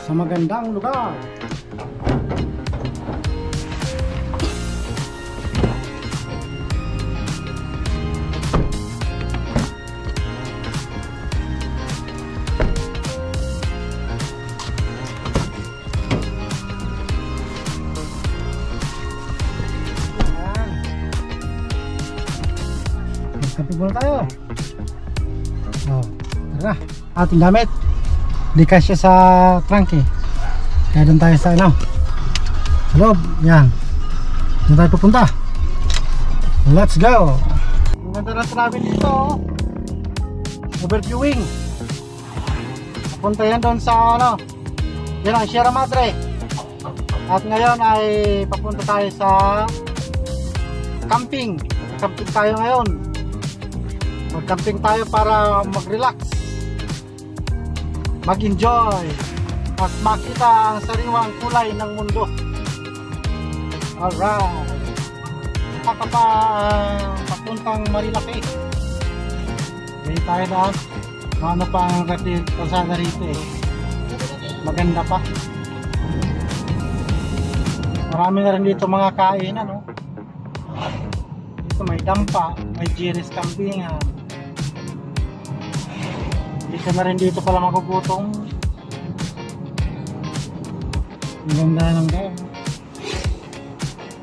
sa magandang lugar. Magkape muna tayo. Tara, ating gamit di kasya sa trunk eh, kaya doon tayo sa ilaw, sa loob. Yan, doon tayo pupunta. Let's go. Ang ganda ng travel dito, overviewing. Pupunta yan doon sa ano, yan ang Sierra Madre. At ngayon ay papunta tayo sa camping. Camping tayo ngayon. Mag-camping tayo para mag-relax, mag-enjoy at makita ang sariwang kulay ng mundo. Alright, papuntang Marilaki. Hindi tayo daan, ano pa ang kalsada rito eh, maganda pa. Marami na rin dito mga kainan, no? Dito may dampa, may Jerry's Campingan. Dito na rin dito pala magugutom. Ang ganda ng gayon.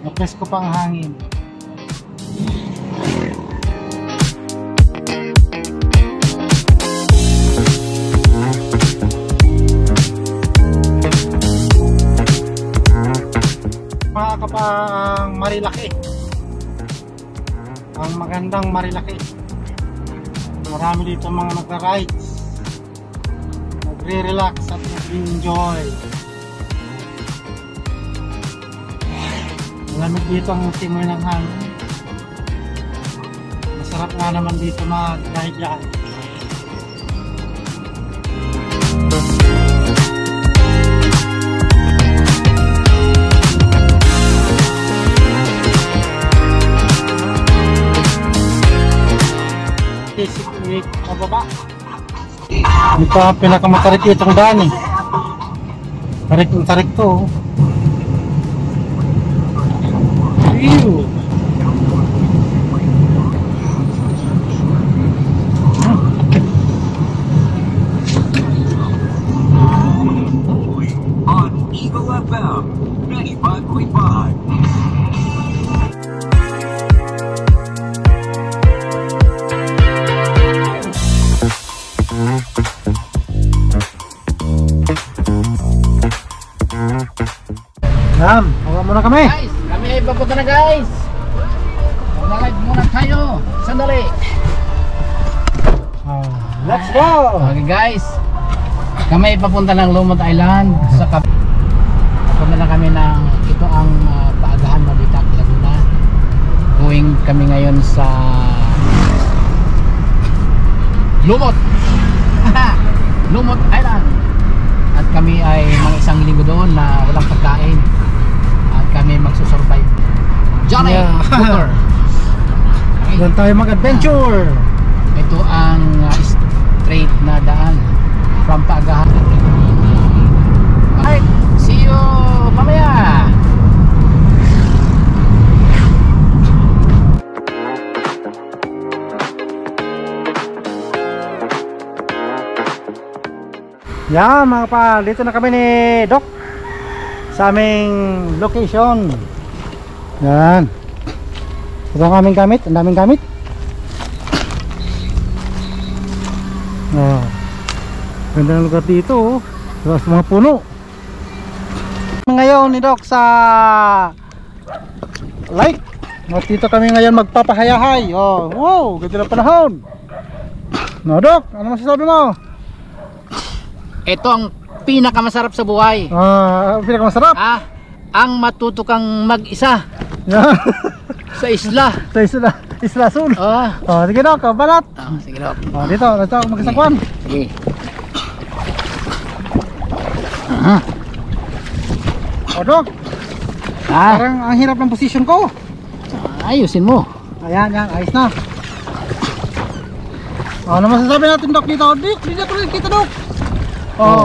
Napresko pa ang hangin. Makakapang Marilaki. Ang magandang Marilaki. Marami dito mga nagra-rides, nagre-relax at nag-enjoy. Malamig dito ang simoy ng hangin. Masarap nga naman dito mag-ride yan. Pababa. Ito ang pinakamatarik itong daan eh. Tarik ng tarik to. Ew. On Eagle FM 95.5. Yan, hawa muna kami. Guys, kami ay papunta na guys. Mag-live muna tayo. Sandali. Let's go. Okay guys, kami ay papunta ng Lumot Island. Sa papunta na kami ng, ito ang Paagahan, Mabitac, Laguna. Going kami ngayon sa Lumot. Lumot Island. At kami ay mga isang linggo doon na walang pagkain. At kami magsusurvive. Johnny Cooker. Okay. Doon tayo mag-adventure. Ito ang straight na daan from Paagahan. Alright, see you mamaya. Yan mga pa, dito na kami ni Doc sa aming location. Yan. Ito ang aming gamit, ang daming gamit. Ganda ng lugar dito, oh. Terus mga puno. Ngayon ni Doc sa lake. At dito kami ngayon magpapahayahay. Oh, wow, ganda ng panahon. No Doc, ano masasabi mo? Ito ang pinakamasarap sa buhay. Pinakamasarap. Ang matuto kang mag-isa sa isla. Sa isla Sun. Sige Doc, balat. Sige Doc. Dito magkasakwan. Sige. Doc. Parang ang hirap ng position ko. Ayusin mo. Ayan, ayos na. Ano masasabi natin Doc dito? Dito ko rin kita Doc.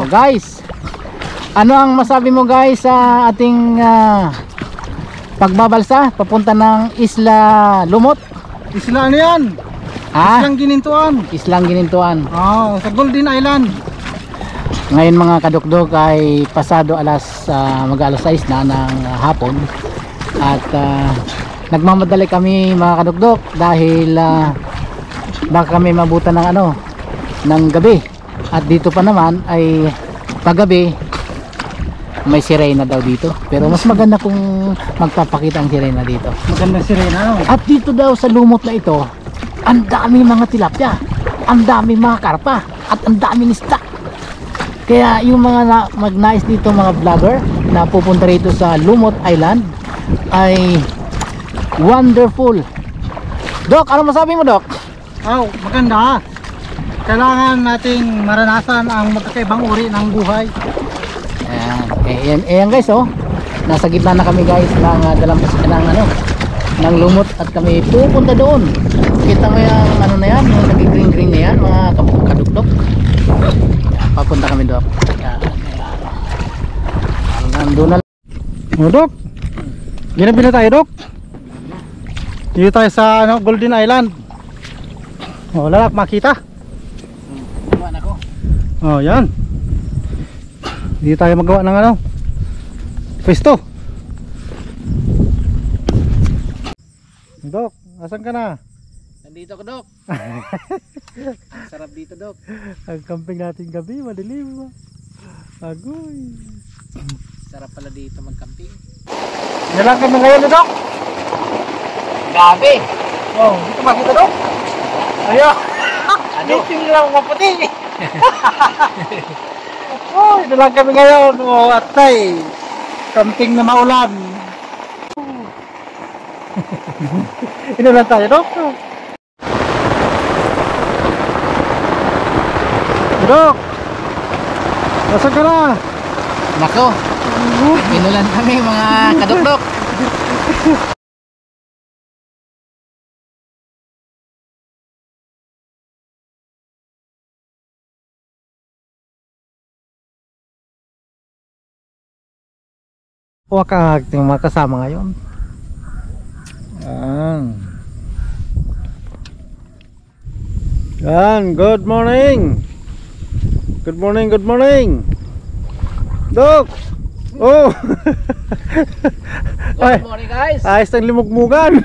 Guys, Ano ang masabi mo guys sa ating pagbabalsa papunta ng Isla Lumot? Isla ano yan? Ha? Islang Ginintuan. Islang Ginintuan. Sa Golden Island. Ngayon mga kadukdok ay pasado mag-alas 6 na ng hapon. At nagmamadali kami mga kadukdok dahil baka kami mabutan ng ng gabi. At dito pa naman ay paggabi may sirena daw dito. Pero mas maganda kung magpapakita ang sirena dito. Maganda sirena. At dito daw sa lumot na ito, ang dami mga tilapia, ang dami mga karpa, at ang daming isda. Kaya yung mga magnais dito mga vlogger na pupunta rito sa Lumot Island ay wonderful. Dok, ano masabi mo, Dok? Maganda. Kailangan nating maranasan ang magkakaibang uri ng buhay. Ayan guys, nasa gitna na kami guys ng ng Lumot at kami pupunta doon. Kita mo yung na yan, yung naging green na yan mga kadukdok. Papunta kami doon. Nandun na. Dok, ginabi na tayo, Dok. Dito tayo sa Golden Island. Lalak makita. Buwan ako. Yan. Dito tayo magawa ng pwesto. Dok, asan ka na? Nandito ako, Dok. Sarap dito, Dok. Ang camping natin gabi, madilim. Agoy. Sarap pala dito mag-camping. Yan lang kami ngayon, Dok. Gabi. Dito makita, Dok. Ayo. Meeting lang maputi. Ito lang kami ngayon. Atay. Camping na maulan. Ino lang tayo, Dok. Dok, nasaan ka na? Nako, pinulan kami mga kadukdok. Huwag kang ating mga kasama ngayon. Good morning. Good morning, good morning. Dok. Good morning guys. Ayos ng limugmugan.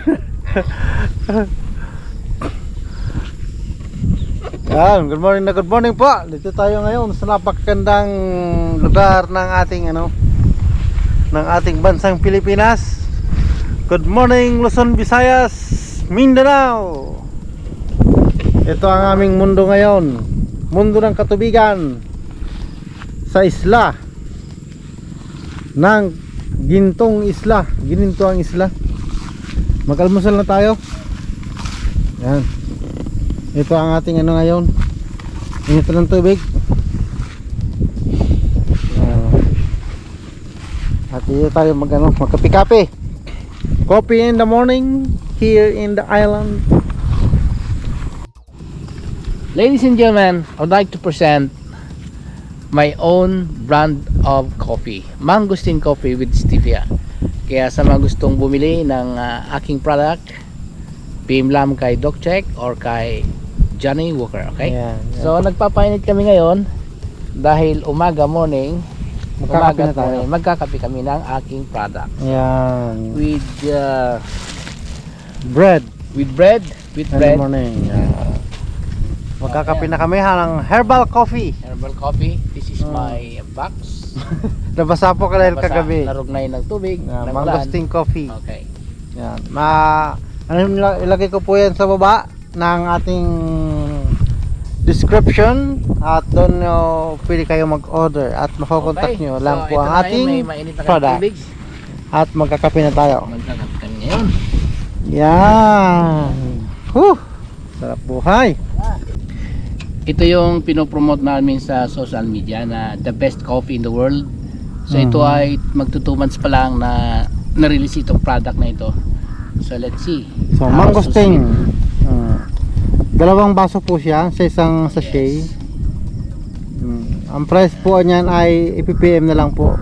Good morning na good morning po. Dito tayo ngayon sa napakagandang lugar ng ating ng ating bansang Pilipinas. Good morning Luzon, Visayas, Mindanao. Ito ang aming mundo ngayon. Mundo ng katubigan sa isla ng Gintuang Isla. Mag-almusal na tayo. Yan. Ito ang ating ngayon. Init ng tubig. At dito tayo magkape-kape. Coffee in the morning here in the island. Ladies and gentlemen, I would like to present my own brand of coffee, Mangosteen Coffee with Stevia. Kaya sa mga gustong bumili ng aking product, PM lang kay Doc Check or kay Johnny Walker, okay? Yeah. So nagpapainit kami ngayon dahil morning, magkakape kami ng aking product. Yan. With bread. With bread. In the morning. Magkakape na kami ng herbal coffee. Herbal coffee. This is my box. Nabasa po ka dahil kagabi. Narugnay ng tubig. Mangosteen coffee. Okay. Yan. Ilagay ko po yan sa baba ng ating description at doon pwede kayo mag-order at makokontak nyo lang po ang ating product at magkakape na tayo. Magkakape kami ngayon. Yan. Sarap buhay. Ito yung pinopromote namin sa social media na the best coffee in the world. So ito ay magto 2 months pa lang na na-release itong product na ito. So let's see. So mangosteen. Dalawang baso po siya sa isang sachet. Ang price po niyan ay ppm na lang po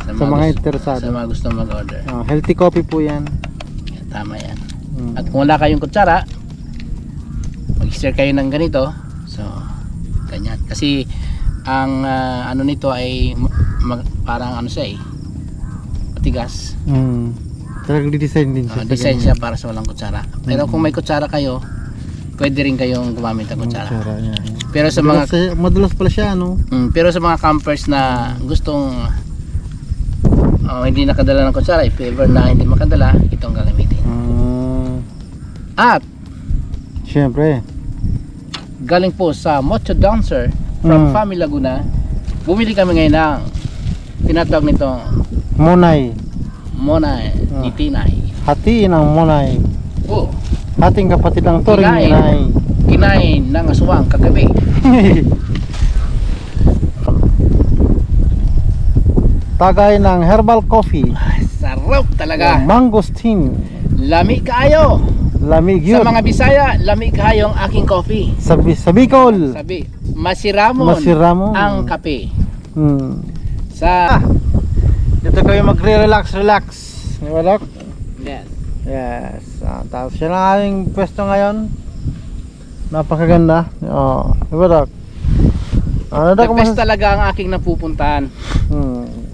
sa mga interesado. Sa mga gustong mag-order. Healthy coffee po yan. Tama yan. At kung wala kayong kutsara, mag-share kayo ng ganito. So, ganyan. Kasi ang ano nito ay parang ano siya matigas. Talagang design din siya. Design siya para sa walang kutsara. Pero kung may kutsara kayo, pwede rin kayong gumamit ng kutsara. Pero sa mga madulas pala siya, no? Pero sa mga campers na gustong hindi nakadala ng kutsara, if ever na hindi makadala, itong gagamitin. At syempre, galing po sa Mocho Dancer from Fami Laguna, bumili kami ngayon ng tinatawag nitong Monay ni Tinay. Hatiin ang Monay. Hating kapatid ng Toring Inay. Kinain ng aswang kagabi. Tagay ng herbal coffee. Sarap talaga. Mangosteen. Lami kaayo. Lamig Sa yun. mga Bisaya, lami kaayo ang aking coffee. Sa Bicol. Sabi, masiramon ang kape. Dito kayo magre-relax. Di ba, Doc? Yes. Yes. Tapos yan ang aming pwesto ngayon. Napakaganda. Di ba, Doc? The best talaga ang aking napupuntahan.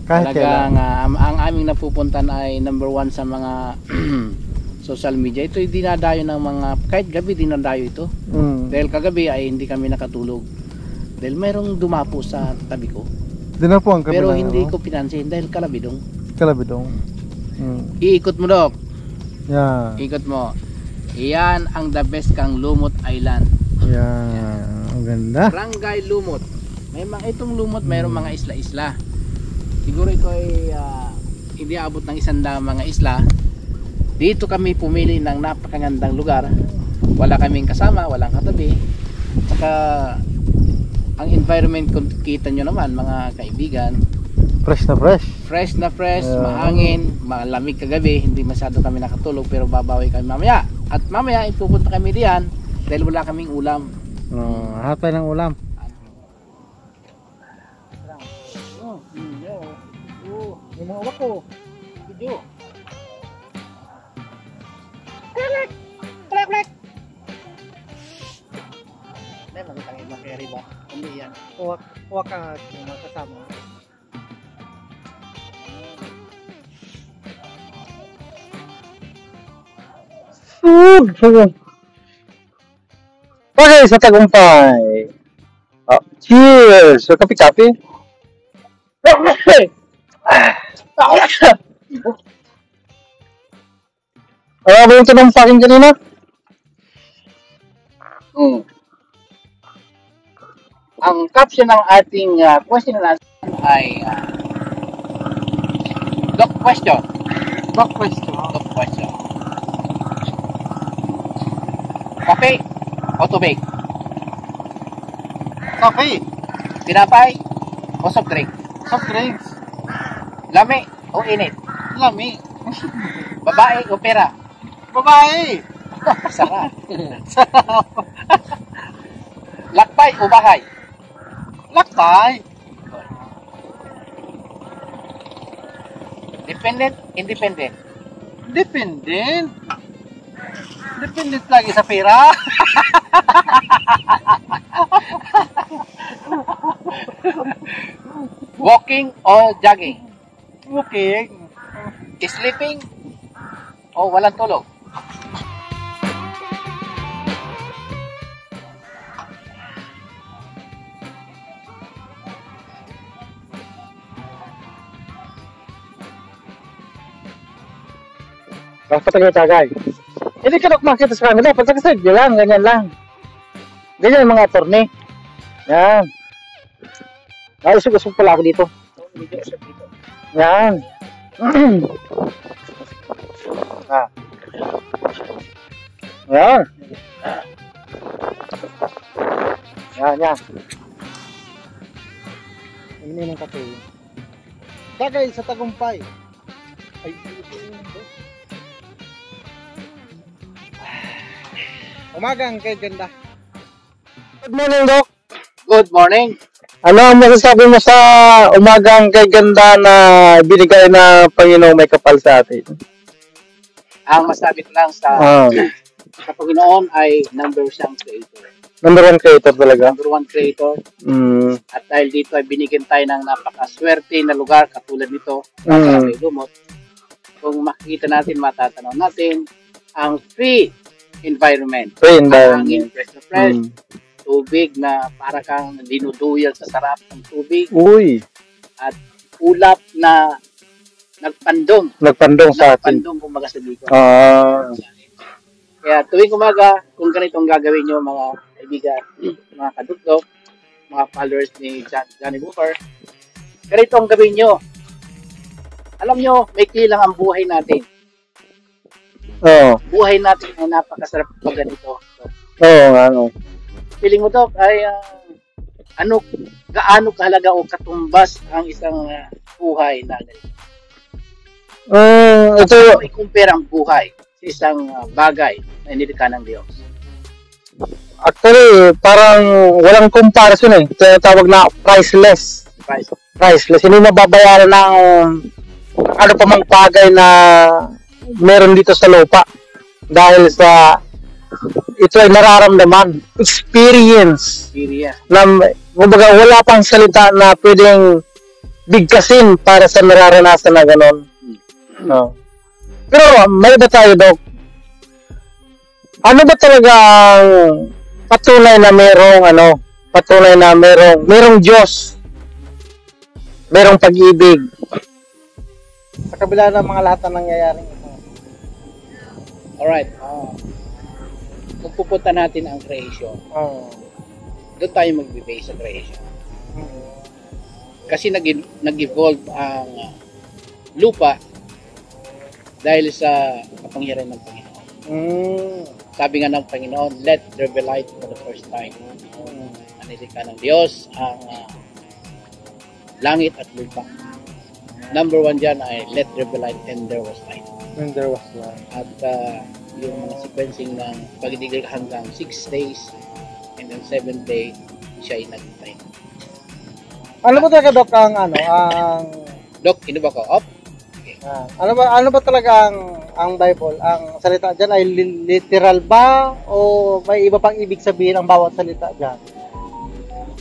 Kahit talagang ang aming napupuntahan ay number 1 sa mga social media. Ito ay dinadayo ng mga, kahit gabi dinadayo ito. Dahil kagabi ay hindi kami nakatulog. Dahil mayroong dumapo sa tabi ko. Dinapo ang kami. Pero hindi ko pinansin dahil kalabidong. Iikot mo, Doc. Yeah. Ikot mo. Iyan ang the best kang Lumot Island. Yeah. Ang ganda. Barangay Lumot. May mga itong Lumot, mayroong mga isla-isla. Siguro ito ay hindi abot ng 100 mga isla. Dito kami pumili ng napakagandang lugar. Wala kaming kasama, walang katabi. Saka ang environment, kung kita nyo naman mga kaibigan, fresh na fresh, mahangin, malamig kagabi, hindi masyado kami nakatulog, pero babawi kami mamaya. At mamaya ipupunta kami diyan dahil wala kaming ulam. Hatay ng ulam. Yung mga wako video. Klek. May makikari ba? Hindi yan. Huwag ka kasama. Okay, sa tagumpay. Cheers! So, kape-kape. Ano ba yung tanong sa akin kanina? Ang caption ng ating question na ay Doc question. Kape o tubig? Kape. Tinapay o soft drink? Soft drinks. Lami o init? Lami. Babae o pera? Babae. Sarap. Lakbay o bahay? Lakbay. Dependent, independent? Dependent. Dependent lagi sa pera. Walking o jogging? Walking. Sleeping o walang tulog? Bakit talaga tagay? Hindi ka makita sa kanila. Pag sa lang, ganyan lang. Ganyan mga attorney. Yan. Usog-usog pala ako dito. Yan. Yan. Yan. Ini ng kape. Tagay sa tagumpay. Ay, umagang kay ganda. Good morning, Doc. Good morning. Ano ang masasabi mo sa umagang kay ganda na binigay na Panginoong may kapal sa atin? Ang masabi ko lang Ah, sa Panginoon ay number siyang creator. number one creator talaga. Number one creator. Mm. At dahil dito ay binigyan tayo ng napakaswerte na lugar katulad nito, Mm. may lumot. Kung makikita natin, matatanaw natin ang free environment. Free Ang environment. fresh na fresh, Mm. tubig na para kang dinuduyal sa sarap ng tubig, Uy, at ulap na nagpandong. nagpandong sa atin. Nagpandong kumbaga sa likod. Ah, Kaya tuwing umaga, kung ganitong gagawin nyo mga kaibigan, mga kadutlog, mga followers ni Johnny Booker, ganito ang gawin nyo. Alam nyo, may kilang ang buhay natin. oo. Buhay natin ay napakasarap pag ganito. So, Oo, ano. feeling mo to ay gaano kahalaga o katumbas ang isang buhay na ganito. Ito, Paano i-compare ang buhay sa isang bagay na inilikha ng Diyos? actually, parang walang comparison eh. Tinatawag na priceless. Price. Priceless. Hindi mababayaran ng ano pa mang bagay na meron dito sa lupa. Dahil sa ito ay nararamdaman. Experience. Syria. Na, kumbaga, wala pang salita na pwedeng bigkasin para sa nararanasan na gano'n. No. Pero may ba tayo, Dok? Ano ba talaga ang patunay na merong Diyos, merong pag-ibig sa kabila ng mga lahat na nangyayaring ito? Alright. Kung pupunta natin ang creation, doon tayo mag-base sa creation. Kasi nag-evolve ang lupa dahil sa kapangyarihan ng Panginoon. Sabi nga ng Panginoon, let there be light for the first time. Nilikha ng Diyos ang langit at lupa. Number one dyan ay let there be light and there was light. And there was light. At yung mga sequencing ng pagdidig hanggang 6 days and then 7th day, siya ay nagtay. Ano ba talaga, Dok, ang Dok, ba ko? Up? ano ba talaga ang Bible? Ang salita diyan ay literal ba o may iba pang ibig sabihin ang bawat salita diyan?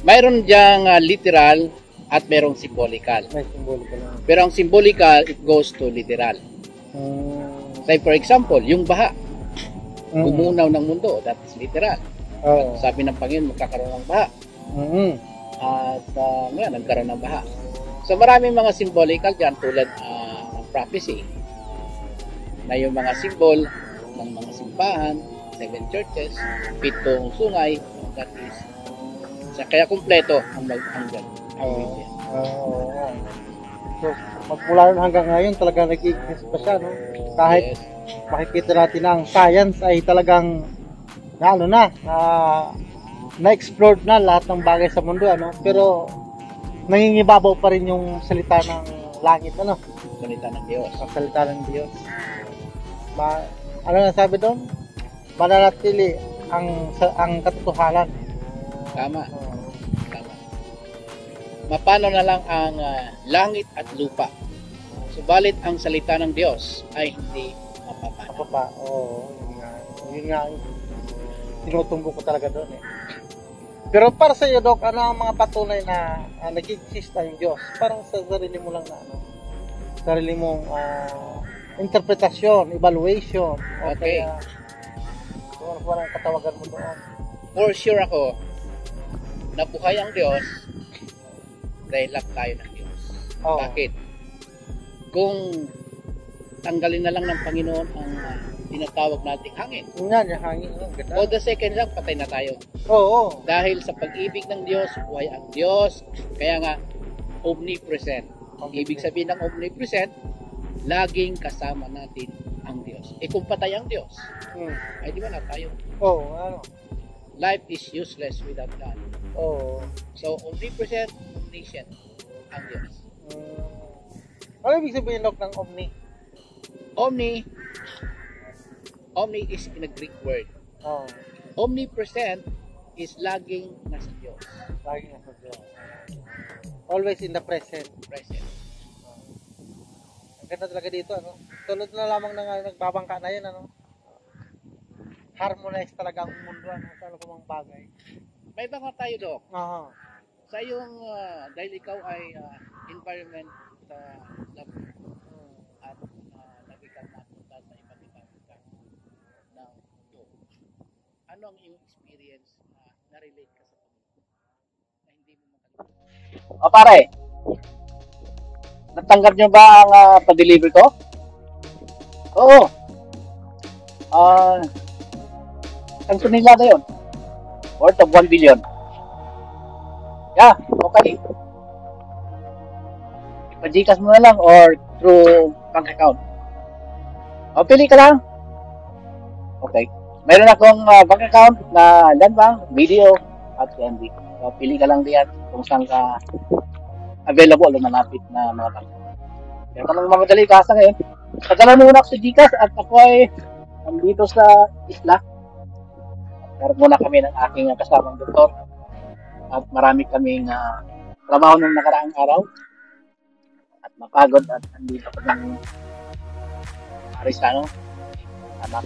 Mayroon diyang literal at mayroong symbolical. May simboliko lang. Pero ang symbolical, it goes to literal. Say for example, yung baha, umunaw ng mundo, that is literal. Oo. Sabi ng Panginoon, magkakaroon ng baha. At ngayon, nagkaroon ng baha. So maraming mga symbolical dyan tulad ng prophecy na yung mga symbol ng mga simbahan, 7 churches, 7 sungay, that is kaya kumpleto ang Biblia. So, magmula nun hanggang ngayon talagang nag-i-exist pa siya, no? Kahit Yes. makikita natin na ang science ay talagang na-explore na lahat ng bagay sa mundo, ano? Pero nangingibabaw pa rin yung salita ng langit, ano? Salita ng Diyos. Ang salita ng Diyos. Ano nga sabi doon? Mananatili ang katotohanan. Tama. Tama. Mapano na lang ang langit at lupa. Subalit ang salita ng Diyos ay hindi mapapano. Oo. Yun nga. Tinutumbo ko talaga doon eh. Pero para sa iyo, Dok, ano ang mga patunay na nag-exist ang Diyos? Parang sa sarili mo lang na sarili mong interpretasyon, evaluation. Okay. Kaya, kung ano parang katawagan mo doon. For sure ako, nabuhay ang Diyos dahil lang tayo ng Diyos. Oo. Bakit? Kung tanggalin na lang ng Panginoon ang tinatawag nating hangin, Yun nga, yung hangin. Ganda. o the second lang, patay na tayo. Oo. Dahil sa pag-ibig ng Diyos, buhay ang Diyos, kaya nga, omnipresent. Ang ibig sabihin ng omnipresent, laging kasama natin ang Diyos. Kung patay ang Diyos, ay di ba na tayo? Oo, ano? Life is useless without God. Oo. So, omnipresent, omniscient ang Diyos. Ano ibig sabihin, Dok, ng omni? Omni is in a Greek word. Oo. Omnipresent is laging nasa Diyos. Lagi nasa Diyos. Always in the present. Present. Ang ganda talaga dito, ano? Tulad na lamang ng nagbabangka na yun, ano? Harmonize talaga ang mundo, ano? Sa anumang bagay. May baka tayo, Dok. Oo. Sa iyong, dahil ikaw ay environment lover at lagi kang napunta sa iba't ibang lugar ng mundo. Ano ang iyong experience na na-relate ka sa pamilya na hindi mo makalimutan? O pare, natanggap niyo ba ang pa-deliver ko? Oo. Ang Manila na yun. Worth of 1 billion. Yeah, okay. Ipa-Gcash mo na lang or through bank account. O, pili ka lang. Okay. Meron akong bank account na Land Bank, Video, at PNB. So, pili ka lang diyan kung saan ka available o malapit na mga bank. Pero kung mamadali ka sa ngayon, padala muna ako sa Gcash at ako ay nandito sa isla. Meron muna kami ng aking kasamang doktor at marami kaming trabaho ng nakaraang araw at mapagod at nandito ko ng Arisano anak.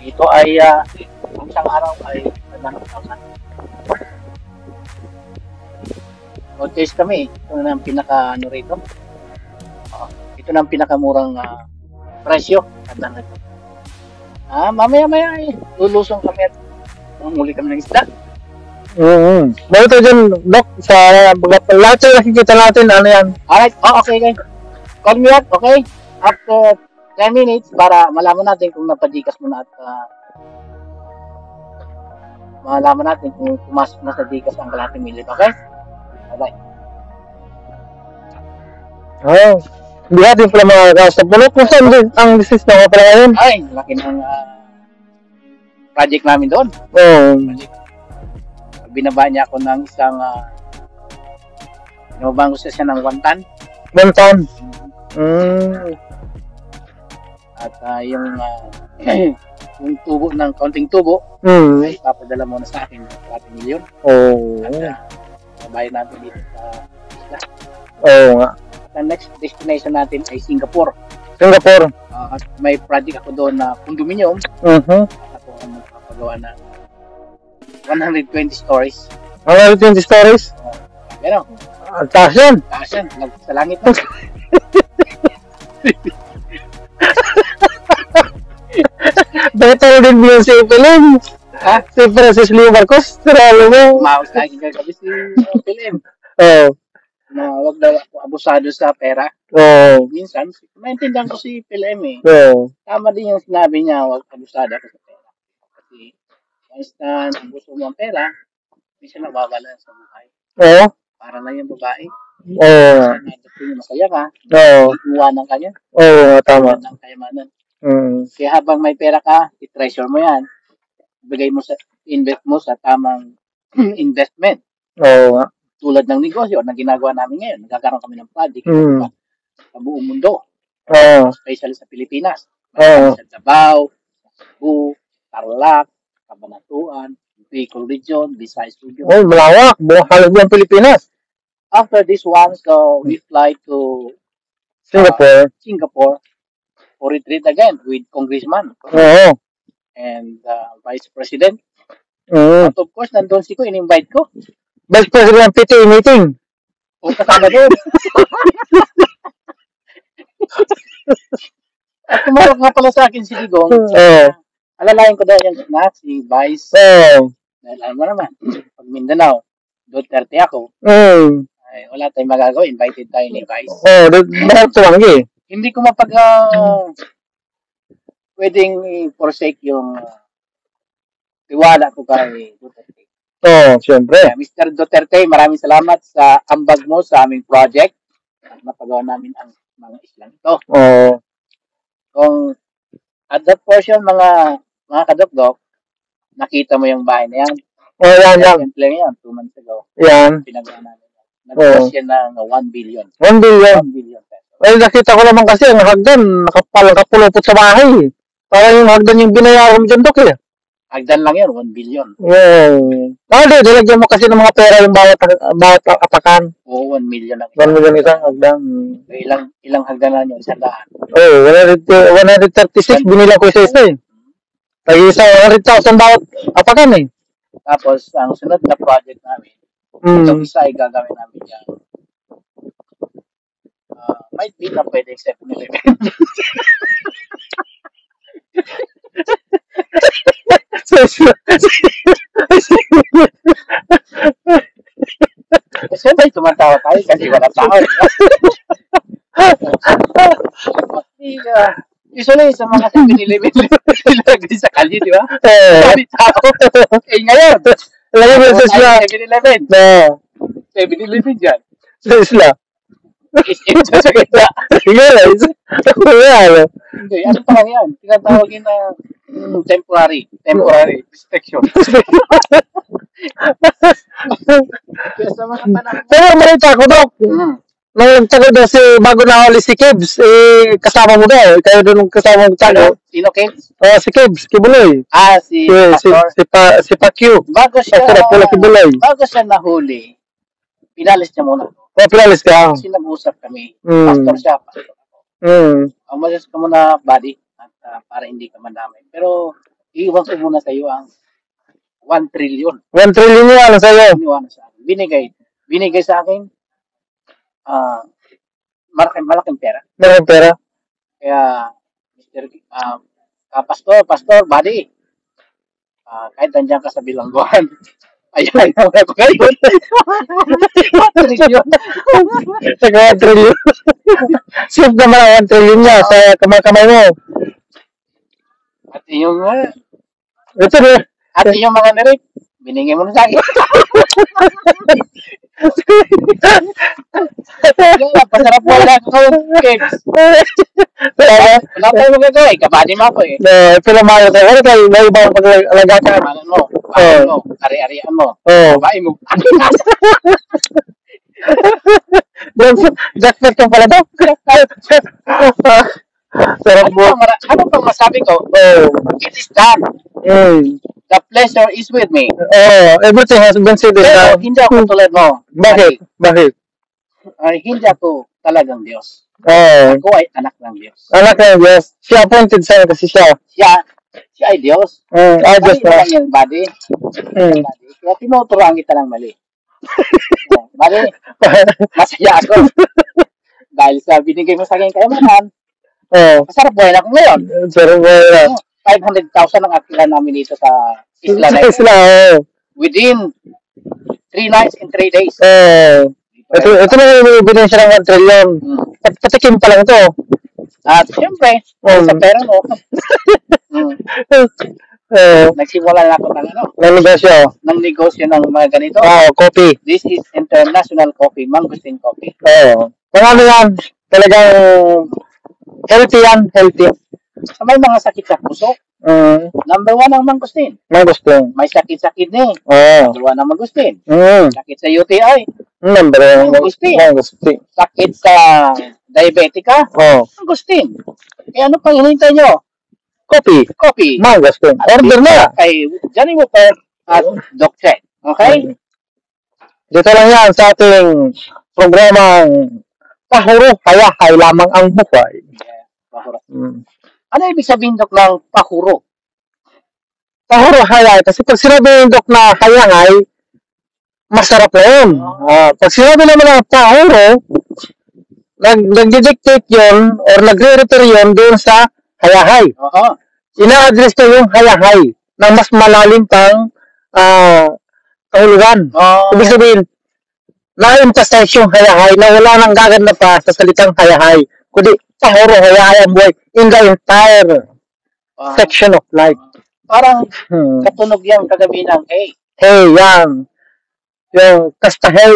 Ito ay ang isang araw ay 1,000. Contest kami. Ito na ang pinaka ano rito. Ito na ang pinakamurang presyo. Mamaya lulusong kami at muli kami ng isda. Bakit dyan, Doc, sa lahat yung nakikita natin, ano yan? Alright, okay. Call me up, okay? After 10 minutes para malaman natin kung napadikas mo na at malaman natin kung pumasok na sa dikas ang kalating milit, okay? Bye-bye. Hindi natin pala mga kasapunod. Kung saan ang business na pala ngayon? Ay, laki ng project namin doon. Binaba niya ako ng isang binabang ko siya ng 1 ton. 1 ton? At yung tubo ng kaunting tubo ay papadala mo na sa akin ng 4 milyon. At bayad natin dito sa isla. Nga. Ang next destination natin ay Singapore. At may project ako doon na condominium. At ako ang magpapagawa ng 120 stories. 120 stories? Gano'n. Taas yan. Taas yan. Sa langit na. Better din bilang si Pilim. Si Francis Leo Marcos. Tiralo mo. Maos lagi kagabi si Pilim. Na wag daw ako abusado sa pera. Minsan, maintindihan ko si Pilim eh. Tama din yung sinabi niya, wag abusado ako sa pera. Kasi, once na gusto mo ang pera, minsan nawawala sa buhay. Para lang yung babae. Masaya ka. Iwanan ka niya. Tama. Ng kayamanan. Kaya habang may pera ka, i-treasure mo yan. Invest mo sa tamang investment. Tulad ng negosyo na ginagawa namin ngayon. Nagkakaroon kami ng project sa buong mundo. Especially sa Pilipinas. Sa Davao, Cebu, Tarlac, Cabanatuan, Bicol Region, Visayas Region. Malawak. Buong halos ng Pilipinas. After this one, so we fly to Singapore for retreat again with Congressman and Vice President. At of course, nandun si ko, in-invite ko. Vice President PTA meeting. O kasama doon. At tumarap nga pala sa akin si Digong. Alalayan ko dahil yung si Vice. Dahil alam mo naman, pag Mindanao, Duterte ako. Ay, wala tayong magagawa. Invited tayo ni Vice. Hindi ko pwedeng forsake yung tiwala ko kay Duterte. Siyempre. Mr. Duterte, maraming salamat sa ambag mo sa aming project at napagawa namin ang mga islang ito. Kung at that portion, mga kadok-dok, nakita mo yung bahay na yan. Yan. Simple yan, 2 months ago. Yan. Pinagawa namin. Nag-cost yan ng 1 billion. 1 billion? 1 billion pesos. Well, nakita ko naman kasi ang hagdan, nakapulupot sa bahay. Parang yung hagdan yung binayaran mo dyan, Dok, eh. Hagdan lang yun, 1 billion. Dilagyan mo kasi ng mga pera yung bawat apakan. Oo, 1 million ang 1 million isang hagdan. Ilang hagdanan yun? 100. 136 binilang ko isa-isa eh. Tag-isa 100,000 bawat apakan eh. Tapos, ang sunod na project namin, yung isa ay gagawin namin yan. Might be na pwedeng 7-Eleven. Siyempre, tumatawa tayo kasi wala tao. Usually, sa mga 7-Eleven, nilagay sa kalye, di ba? Dami tao. Ngayon, lagi mo sa isla. 7-Eleven. 7-Eleven dyan. Sa isla. SM sa ganda. Hindi, ano pa lang yan? Tinatawagin na temporary restriction. Kaya sa mga panahon. Pero malita ko, Dok. Nung nagtago daw bago na ulit si Kibs, kasama mo daw. Kayo doon kasama mo tago. Sino, Kibs? Si Kibs, Kibuloy. Si Pastor. Si Pacquiao. Bago siya nahuli, pinalis niya muna. Pinalis ka. Kasi nag-usap kami. Pastor siya, pastor ako. Ang malis ka muna, buddy, at para hindi ka mandamay. Pero, iiwan ko muna sa iyo ang 1 trillion. 1 trillion yun, sa'yo. Iniwan sa akin. Binigay sa akin, malaking pera. Malaking pera. Kaya, Pastor, buddy, kahit nandiyan ka sa bilangguan, ayan ako ngayon. 1 trillion. Saka 1 trillion. Save naman ang 1 trillion niya sa kamay mo. At yung Ito na. At yung mga narip, binigay mo na sa akin. Pasarap mo lang ako, Kebs. Wala tayo magagawin, kabady mo ako eh. Pila mga tayo. Ano tayo? May ibang pag-alaga ka. Ano mo, ari-arian mo. Babae mo. Jackpot ka pala daw. Sarap mo. Ano pang masabi ko? It is done. The pleasure is with me. Everything has been said. Pero hindi ako tulad mo. Bakit? Hindi ako talagang Diyos. Ako ay anak ng Diyos. Anak ng Diyos. Siya appointed sa'yo kasi siya. Siya ay Diyos. Diyos na. Lang yung body. Kaya tinuturuan kita ng mali. Bali, masaya ako. Dahil sa binigay mo sa akin kayamanan, masarap buhay na ako ngayon. Sarap buhay na. 500,000 ang akila namin dito sa isla na ito. Within 3 nights and 3 days. Ito na yung ebidensya ng 1 trillion. Patikim pa lang ito. At siyempre, sa pera mo, nagsimula na ako ng negosyo ng mga ganito. Coffee. This is international coffee, mangosteen coffee. Marami yan. Talagang healthy yan. Healthy. Sa may mga sakit sa puso, number 1 ang mangosteen. Mangosteen. May sakit sa kidney. Number 1 ang mangosteen. Sakit sa UTI. Number 1 mangosteen. Sakit sa diabetica. Mangosteen. Kaya ano pang hinihintay nyo? Coffee. Mangosteen. Order na. Kay Johnny Walker at Doc Che. Okay? Dito lang yan sa ating programang Pahuro, Hayahay lamang ang buhay. Pahuro. Ano ibig sabihin, Dok, ng pahuro? Pahuro, hayay. Kasi pag sinabi ng Dok na hayahay, masarap na yun. Pag sinabi naman ng pahuro, nag-dictate yun or nagre-refer yun doon sa hayahay. Ina-address na yung hayahay ng mas malalim pang kahulugan. Ibig sabihin, na-emphasize yung hayahay na wala nang gaganda pa sa salitang hayahay, kundi pahuro, hayahay ang buhay in the entire section of life. Parang katunog yan kagabi ng hey. Hey, yan. Yung kastahay.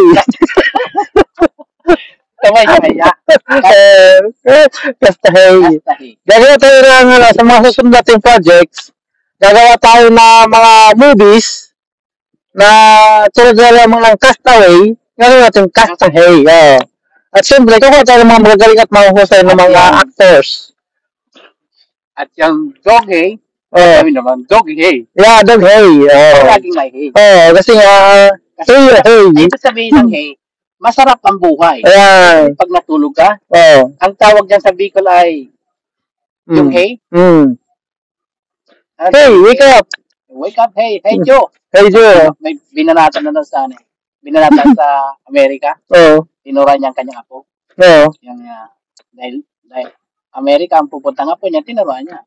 Kamay. Kastahay. Gagawa tayo ng sa mga susunod nating projects, gagawa tayo na mga movies na tulad na lamang ng Castaway, gagawa natin Castahay. At syempre, gagawa tayo ng mga magagaling at mahusay ng mga actors. At yung Doggy, Oh. Sabi naman, dog, hey. Yeah, dog, hey. Oh. Laging may hey. Oh, kasi nga, hey. Ito sabihin ng hey, masarap ang buhay. Ayan. Pag natulog ka, Oh. ang tawag dyan sa Bicol ay yung hey. Hey, wake up. Wake up, hey. Hey, Joe. Hey, Joe. May binanatan na sa ano, binanatan sa Amerika. Oh. Tinura niya ang kanyang apo. Oh. Yung, dahil Amerika ang pupuntang apo niya, tinura niya.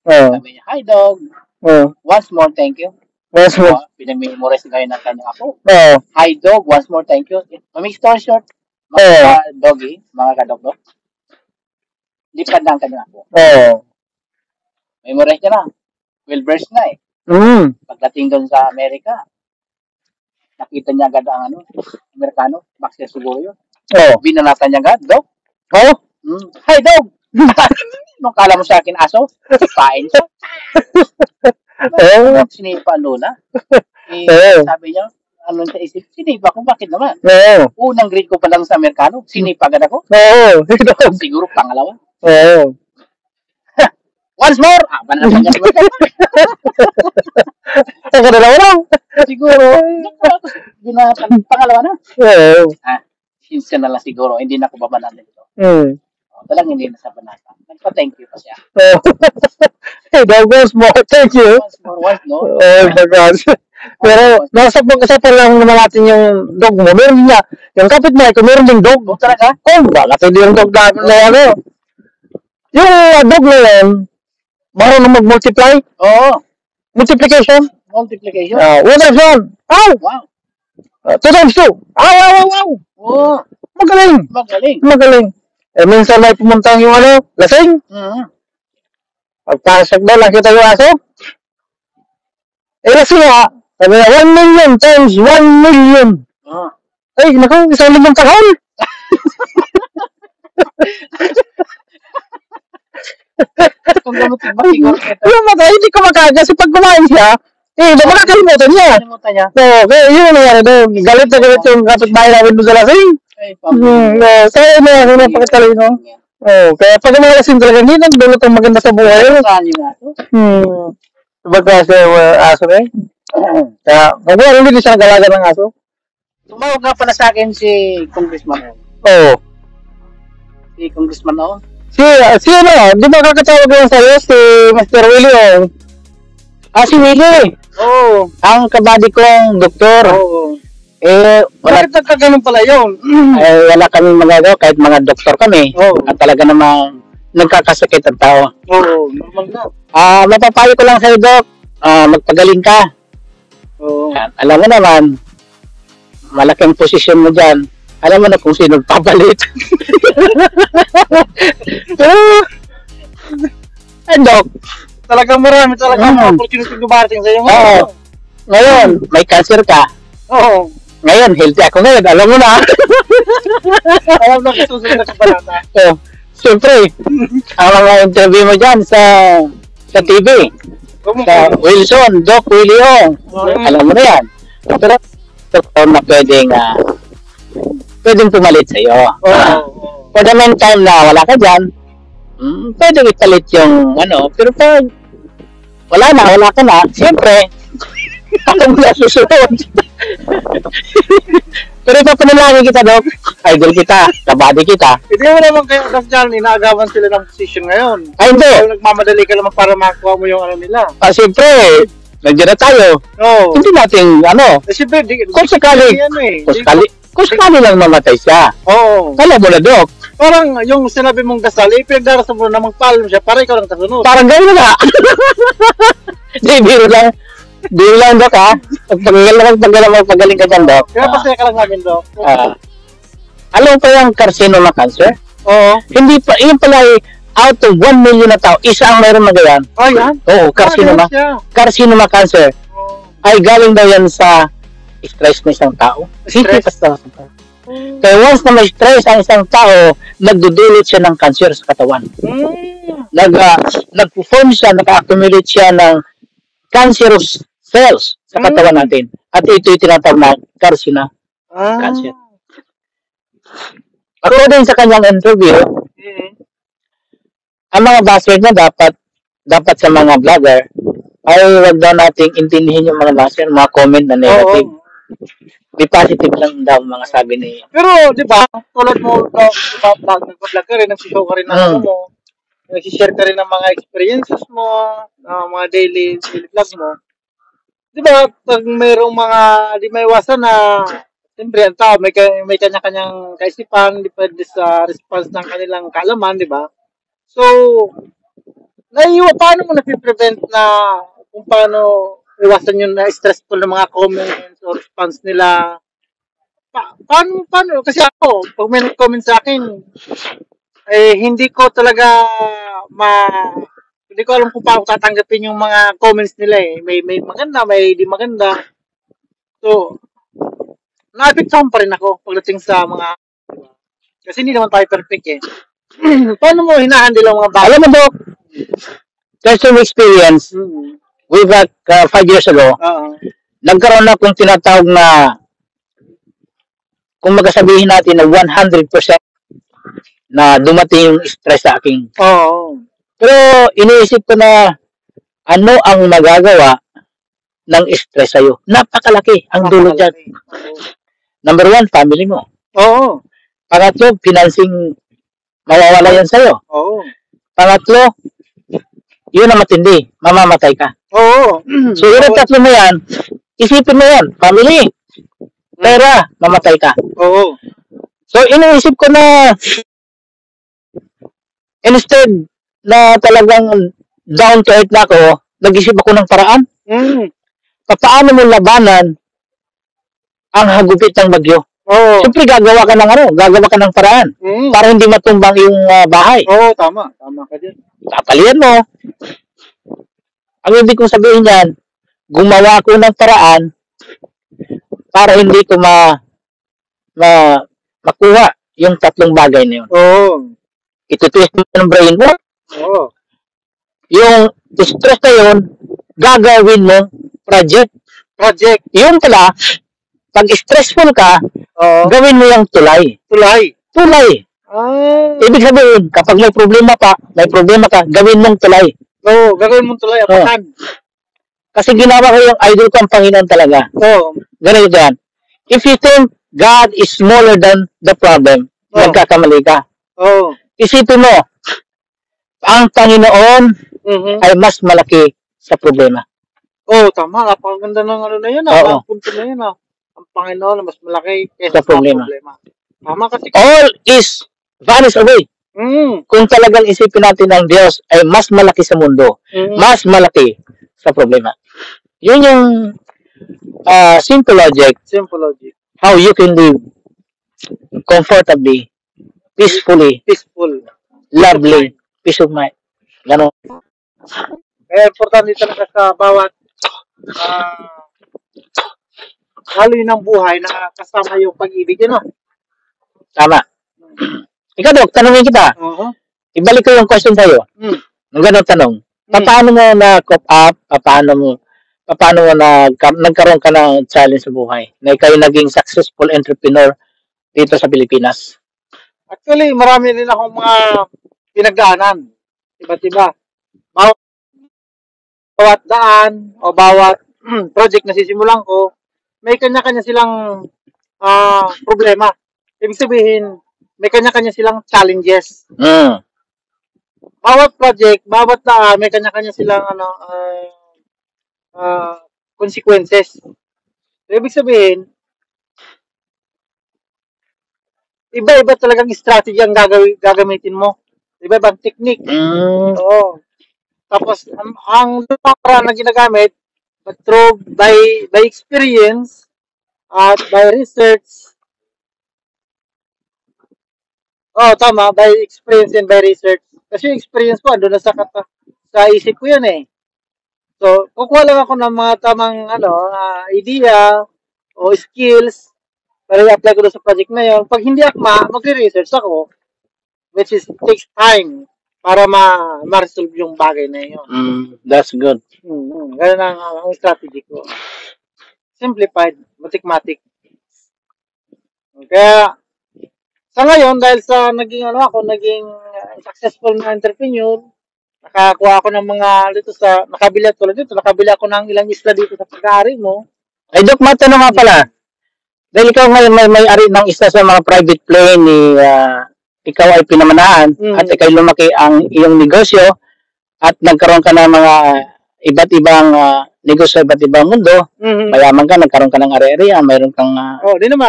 Oh. Sabi niya, hi dog. Oh. Once more, thank you. Once more. Pinamemorize ngayon ng kanyang apo. Oh. Hi dog, once more, thank you. Mamig story short, Oh. mga doggy, mga kadog-dog. Lipad na ang kanyang apo. Oh. Memorize niya na. 12 verse na eh. Pagdating doon sa Amerika, nakita niya agad ang ano, Amerikano, boxer siguro yun. Oh. Binanatan niya agad, dog. Oh. Hi dog! Nung kala mo sa akin aso, sipain siya. Oh. Sinipa Luna. Sabi niya, ano sa isip, sinipa ko, bakit naman? Oh. Unang grade ko pa lang sa Amerikano, sinipa agad ako. Oh. Siguro pangalawa. Oh. Once more! Banatan niya naman. Ang kadalawa lang. Siguro, pangalawa na. Oh. Since na lang siguro, hindi na ako babanatan ito. Talagang hindi na sa banata. Nagpa-thank you pa siya. Oh. Hey, dog, once more. Thank you. Once, no? Oh my gosh. Pero, nasa pag-usapan lang naman natin yung dog mo. Meron din niya. Yung kapitbahay ko, meron ding dog. Talaga? Oh, wala tayo yung dog na ano. Yung dog na yan, marunong mag-multiply. Oo. Multiplication. Multiplication. 1 times 1. Ow! Wow. 2 times 2. Ow! Oo. Magaling. Magaling. Eh, minsan may pumuntang yung ano, lasing. Pagpasok daw, nakita yung aso. Eh, lasing nga. Sabi na, 1 million times 1 million. Ay, naku, 1,000,000 tahon. Kung gamutin ba siguro ito? Yung mata, hindi ko makaga. Kasi pag kumain siya, makakalimutan niya. Kalimutan niya. Oo, kaya yun ang nangyari doon. Galit na galit yung kapitbahay namin doon sa lasing. Ay, Kaya na ako ng pagkatalino. Oo, kaya pag mga lasing talaga, hindi nagdulot ang maganda sa buhay. Saan yung aso? Bagkasi aso na eh. Kaya, kung hindi siya nagalaga ng aso. Tumawag nga pala sa akin si Congressman. Oo. Si Congressman o. Si ano, di ba kakatawag lang sa'yo si Mr. Willie? Si Willie. Oo. Ang kabady kong doktor. Oo. Bakit nagkaganon pala yun? Wala kami magagawa kahit mga doktor kami. Oo. At talaga namang nagkakasakit ang tao. Oo, normal na. Mapapayo ko lang sa'yo, Doc. Magpagaling ka. Oo. Alam mo naman, malaking posisyon mo dyan. Alam mo na kung sino papalit. Doc. Talagang marami talaga opportunity dumarating sa iyo. Oo. Ngayon, may cancer ka. Oo. Ngayon, healthy ako ngayon. Alam mo na. Alam na kung susunod na kabanata. Siyempre, ang mga interview mo dyan sa TV. Sa Wilson, Doc Willie. Alam mo na yan. Pero, na pwedeng pumalit sa'yo. For the meantime na wala ka dyan, pwedeng ipalit yung pero pag wala ka na, siyempre, ako muna susunod. Pero ipapanalangin kita, Doc. Idol kita, kabady kita. Hindi mo naman kayo kasi dyan, inaagawan sila ng position ngayon. Ay, hindi. Nagmamadali ka naman para makuha mo yung ano nila. Siyempre, nandiyan na tayo. Oo. Hindi natin, Siyempre, kung sakali lang mamatay siya. Oo. Kala mo na, Doc. Parang yung sinabi mong dasal, pinagdarasal mo na magpaalam siya para ikaw lang kasunod. Parang gano'n na. Hindi, biro lang. Biro lang, Doc, ha? Magpagaling ka dyan, Doc. Kaya pasaya ka lang namin, Doc. Alam mo pa yung carcinoma cancer? Oo. Hindi pa, yun pala out of 1 million na tao, isa ang mayroon na ganyan. Yan? Oo, carcinoma. Carcinoma cancer. Ay galing daw yan sa stress ng isang tao. Stress? Kaya once na may stress ang isang tao, nagdudulot siya ng cancer sa katawan. Nag-perform siya, nag-accumulate siya ng cancerous cells sa katawan natin. At ito'y tinatawag na carcinoma cancer. According sa kanyang interview, ang mga bashers niya dapat dapat sa mga vlogger ay wag daw nating intindihin yung mga basher, mga comment na negative. Oo. Be positive lang daw mga sabi ni. Pero, di ba, tulad mo, nag-vlog ka rin, nagsishow ka rin ng ano mo, nagsishare ka rin ng mga experiences mo, mga daily vlog mo. Di ba, pag mayroong mga, di may iwasan na, siyempre, ang tao, may kanya-kanyang kaisipan, depende sa response ng kanilang kaalaman, di ba? So, paano mo na-prevent na kung paano iwasan yung na-stressful na mga comments or response nila? Paano? Kasi ako, pag may nag-comment sa akin, hindi ko talaga hindi ko alam kung paano tatanggapin yung mga comments nila eh. May maganda, may di maganda. So, naapektuhan pa rin ako pagdating sa mga, kasi hindi naman tayo perfect eh. Paano mo hinahandle ang mga bagay? Alam mo, Doc, personal experience, way back 5 years ago, nagkaroon na akong tinatawag na, kung magasabihin natin na 100% na dumating yung stress sa akin. Oo. Pero iniisip ko na ano ang magagawa ng stress sa'yo. Napakalaki ang dulo dyan. Number 1, family mo. Oo. Pangatlo, financing mawawala yan sa'yo. Oo. Pangatlo, yun ang matindi. Mamamatay ka. Oo. So yun ang tatlo mo yan, isipin mo yan. Family, pera, mamatay ka. Oo. So iniisip ko na instead na talagang down to earth na ako, nag-isip ako ng paraan. Paano mo labanan ang hagupit ng bagyo? Oo. Siyempre gagawa ka ng paraan para hindi matumbang yung bahay. Oo, tama. Tama ka din. Tatalian mo. Ang ibig kong sabihin yan, gumawa ko ng paraan para hindi ko makuha yung tatlong bagay na yun. Oo. Itutuwis mo ng brain mo. Oo. Yung stress na yun, gagawin mo project. Yung pala, pag stressful ka, gawin mo yung tulay. Tulay. Ibig sabihin, kapag may problema ka, gawin mong tulay. Oo, gagawin mong tulay. Apakan. Kasi ginawa ko yung idol ko ang Panginoon talaga. Oo. Ganito yan. If you think God is smaller than the problem, nagkakamali ka. Oo. Isipin mo, ang Panginoon ay mas malaki sa problema. Oo, tama. Napakaganda ng ano na yun. Ang punto na yun. Ang Panginoon mas malaki kaysa sa problema. Tama kasi. All is vanish away. Kung talagang isipin natin ang Diyos ay mas malaki sa mundo, mas malaki sa problema. Yun yung simple logic. How you can live comfortably, peacefully, lovely, peace of mind. Ganon. Kaya importante talaga sa bawat haloy ng buhay na kasama yung pag-ibig yun. Tama. Ikaw, Dok, tanongin kita. Ibalik ko yung question sa'yo. Ang ganong tanong. Paano mo na-cope up? Paano mo nagkaroon ka ng challenge sa buhay? Na ikaw naging successful entrepreneur dito sa Pilipinas? Actually, marami rin akong mga pinagdaanan. Iba't-iba. Bawat daan o bawat project na sisimulan ko, may kanya-kanya silang problema. Ibig sabihin, may kanya-kanya silang challenges. Bawat project, bawat daan, may kanya-kanya silang consequences. Ibig sabihin, iba-iba talagang strategy ang gagamitin mo. Iba-ibang technique. Oo. Tapos, ang paraan na ginagamit, by experience at by research. Tama, by experience and by research. Kasi yung experience ko, ando na sa isip ko yan eh. So, kukuha lang ako ng mga tamang idea o skills para i-apply ko doon sa project na yun. Pag hindi akma, magre-research ako, which is takes time para ma-resolve yung bagay na yun. That's good. Ganun ang strategy ko. Simplified, mathematic. Kaya, sa ngayon, dahil sa naging successful na entrepreneur, Nakakuha ako ng mga dito sa nakabili ako tulad dito, nakabili ako ng ilang isla dito sa pag-aari mo. Ay, Dok, matanong nga pala. Dahil ikaw ngayon may-ari ng isa sa mga private plane ni ikaw ay pinamanahan at ikaw lumaki ang iyong negosyo at nagkaroon ka ng mga iba't ibang negosyo sa iba't ibang mundo. Mayaman ka, nagkaroon ka ng area, mayroon kang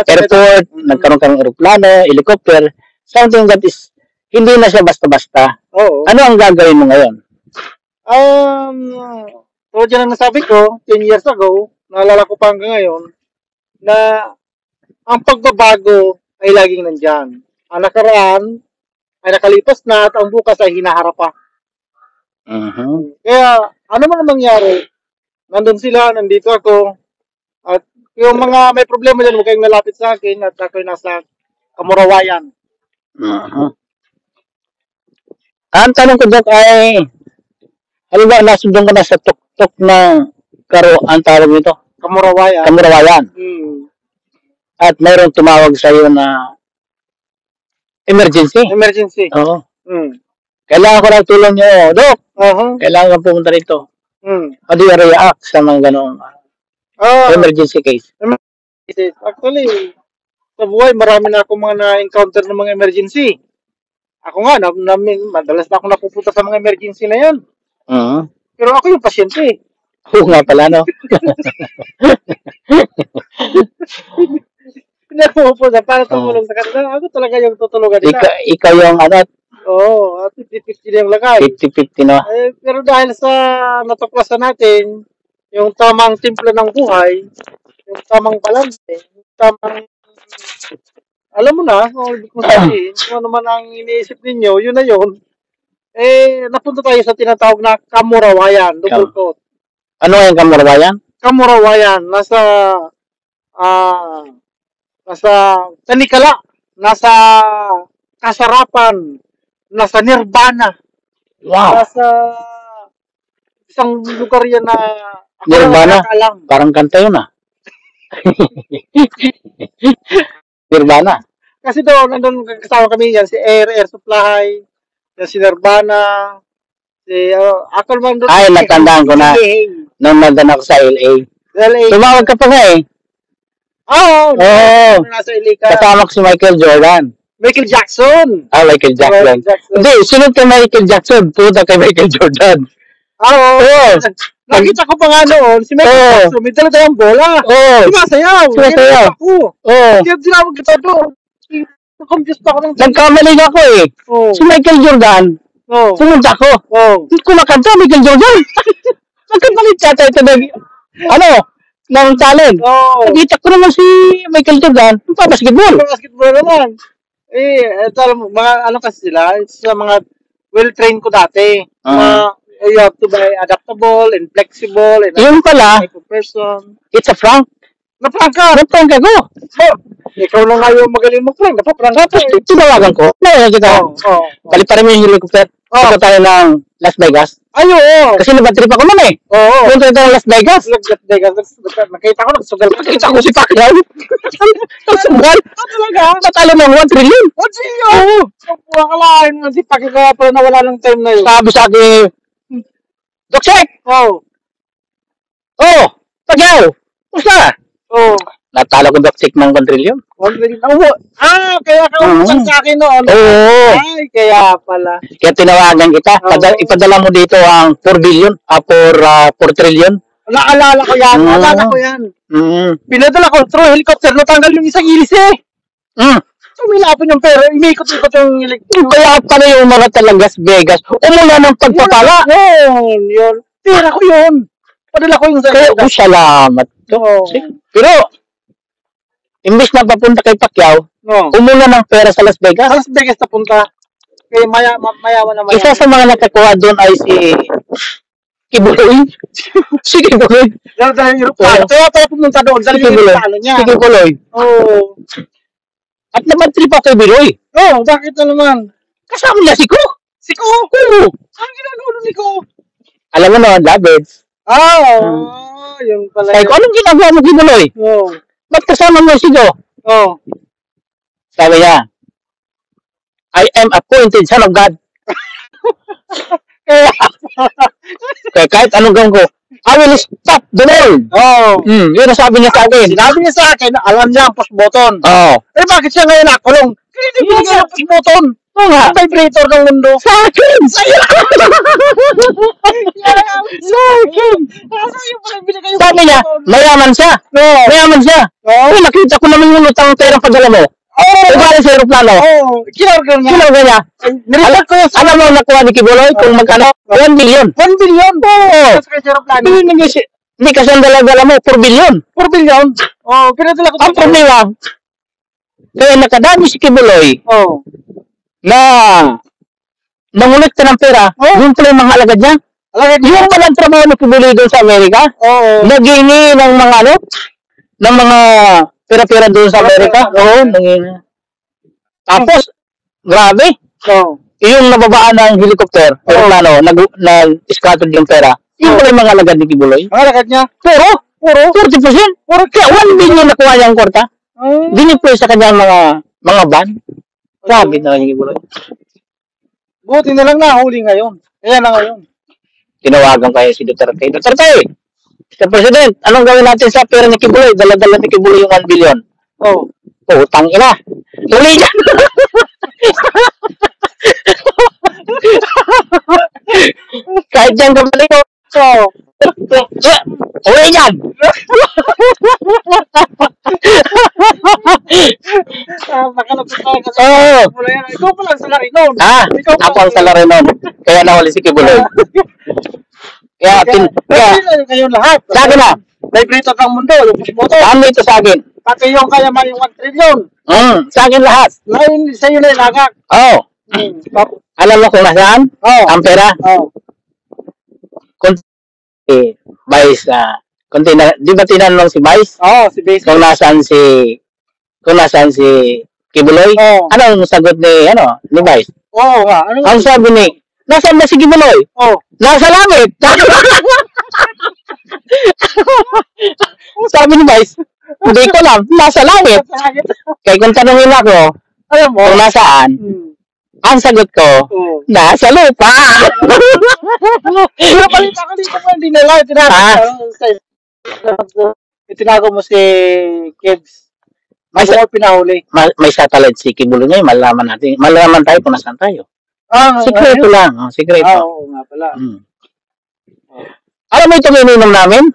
airport, nagkaroon ka ng aeroplano, helicopter, something that is hindi na siya basta-basta. Ano ang gagawin mo ngayon? So dyan ang nasabi ko, 10 years ago, naalala ko pa hanggang ngayon, na ang pagbabago ay laging nandyan. Ang nakaraan ay nakalipas na at ang bukas ay hinaharap pa. Kaya, ano man ang mangyari, nandun sila, nandito ako, at yung mga may problema dyan, huwag kayong nalapit sa akin at ako'y nasa kamurawayan. Ang tanong ko, Dok, ay halimbawa nasundong ka na sa tuktok ng ang tawag nito? Kamurawayan. At mayroong tumawag sa iyo na emergency. Oo. Kailangan ko ng tulong niyo, Dok. Kailangan ka pumunta rito. How do you react sa mga ganong emergency case? Actually, sa buhay, marami na akong mga na-encounter ng mga emergency. Ako nga, madalas na ako napupunta sa mga emergency na yan. Pero ako yung pasyente. Oo nga pala, no? Hindi ako pupunta para tumulong sa kanila. Ako talaga yung tutulungan nila. Ikaw yung Oo, 50-50 na yung lagay. 50-50 na. Pero dahil sa natuklasan natin, yung tamang timpla ng buhay, yung tamang balance, yung tamang alam mo na, kung sabihin, kung ano man ang iniisip ninyo, yun na yun. Napunta tayo sa tinatawag na kamurawayan, double quote. Ano yung kamurawayan? Kamurawayan, nasa tanikala, nasa kasarapan, nasa nirvana. Wow. Nasa isang lugar yan na nirvana? Parang kanta yun Nirvana. Kasi doon, nandun kasama kami yan, si Air Supply, yan si Nirvana, si, ako naman doon. Ay, natandaan ko na. Nung nandun ako sa LA. Tumawag ka pa nga Oo. Nasa LA ka. Kasama ko si Michael Jordan. Michael Jackson. Michael Jackson. Hindi, sunod kay Michael Jackson, punta kay Michael Jordan. Oo. Nakita ko pa nga noon, si Michael Jackson, may dala-dalang bola. Sumasayaw. Oo. Kaya tinawag kita doon. Confused ako ng nagkamali ako Si Michael Jordan, sumunta ko. Hindi ko makanta, Michael Jordan. Nagkamalit yata ito ng talent. Nakita ko naman si Michael Jordan, basketball. Basketball naman. Mga kasi sila, sa mga well-trained ko dati. You have to be adaptable and flexible and yun pala, type of person. It's a prank. Na-prank ka ko. Ikaw na nga yung magaling mag-prank. Na-prank ka. Tinawagan ko. Paliparin mo yung helicopter. Punta tayo ng Las Vegas. Ay, oo. Kasi nabatrip ako naman Punta tayo ng Las Vegas. Nakita ko, nagsugal. Nakita ko si Pacquiao. Nagsugal. Talaga? Natalo ng 1 trillion. 1 trillion? Oo. Akalain mo si Pacquiao pala nawala ng time na yun. Sabi sa akin, Doc Check! Pacquiao! Kumusta? Natalo ko Doc Check ng 1 trillion. 1 trillion? Kaya ka umusang sa akin noon. Ay, kaya pala. Kaya tinawagan kita. Ipadala mo dito ang 4 billion, 4 trillion. Naalala ko yan. Pinadala ko through helicopter, natanggal yung isang ilis Sumilapon yung pera, imikot-ikot yung helicopter. Kaya pala yung mga Las Vegas. Umula ng pagpapala. Yun. Pera ko yun. Padala ko yung sa kaya, salamat. Pero, imbis na papunta kay Pacquiao, umula ng pera sa Las Vegas. Sa Las Vegas napunta. Kaya mayaman naman. Isa sa mga nakakuha doon ay si Kibuloy. Si Kibuloy. Kaya pala pumunta doon. Si Kibuloy. At naman-trip ako kay Biloy. Bakit na naman? Kasama niya si Ko. Si Ko? Oo. Saan ginagawa ni Ko? Alam mo na, Davids. Yung pala. Sabi ko, anong ginagawa mo kay Biloy? Ba't kasama mo si Ko? Sabi niya, I am appointed son of God. Kaya Kaya kahit anong gawin ko, I will stop the world. Oh. Yun ang sabi niya sa akin. Sinabi niya sa akin, alam niya ang push button. Oo. Eh bakit siya ngayon nakulong? Hindi binigyan ng push button. Oo nga. Ang vibrator ng mundo. Sa akin! Sa akin! Sabi niya, mayaman siya. Mayaman siya. Oh, nakita ko naman yung utang perang padala mo. Oh, galing sa aeroplano. Oh, kinarga niya. Kinarga niya. Nireport ko yun. Alam mo nakuha ni Kibuloy kung magkano? 1 billion. 1 billion? Oo. Sa aeroplano. Hindi kasi ang dala-dala mo, 4 billion. 4 billion? Oh, pinadala ko. Ang problema, kaya nakadami si Kibuloy Oh. na nangulekta ng pera, yung pala yung mga alagad niya. Yung palang trabaho ni Kibuloy doon sa Amerika, nagingi ng mga ano, ng mga pera-pera doon sa Amerika. Oo, nangingi. Tapos, grabe. Yung nababaan ng helicopter, aeroplano, nag-scattered yung pera. Yung pala yung mga alagad ni Kibuloy. Ang alagad niya? Puro 40%. Kaya 1 billion nakuha niya ang kwarta. Diniploy sa kanyang mga van. Grabe na yung Kibuloy. Buti na lang nahuli ngayon. Kaya na ngayon. Tinawagan kaya si Duterte. Duterte! Mr. President, anong gawin natin sa pera ni Kibuloy? Dala-dala ni Kibuloy yung 1 billion. Oh. Utang ina. Huli niya. Kahit dyan kabalik ko. Huli niyan. Nakalapit tayo kasi. Oo. Ikaw pa lang sa lari noon. Ako ang salary nun. Kaya nahuli si Kibuloy. Kaya ngayon lahat. sa akin na. Vibrator ng mundo. Yung push button. Saan mo ito sa akin? Pati yung kaya may 1 trillion. Sa akin lahat. Ngayon sa'yo na ilagak. Oo. Alam mo kung nasaan? Ang pera? Kung Vice, di ba tinanong si Vice? Si Base. Kung nasaan si Kibuloy? Anong sagot ni Vice? Nga. Ang sabi ni, nasaan na si Kibuloy? Nasa langit. Sabi ni Vice, hindi ko lang, nasa langit. Kaya kung tanongin ako, Alam mo? kung nasaan, ang sagot ko, nasa lupa. Pero balita ko dito pa, hindi nila. Itinago mo si Kids. May pinahuli. May satellite si Kibuloy ngayon, malaman tayo kung nasaan tayo. Sikreto lang. Sikreto. Oo nga pala. Alam mo itong ininom namin?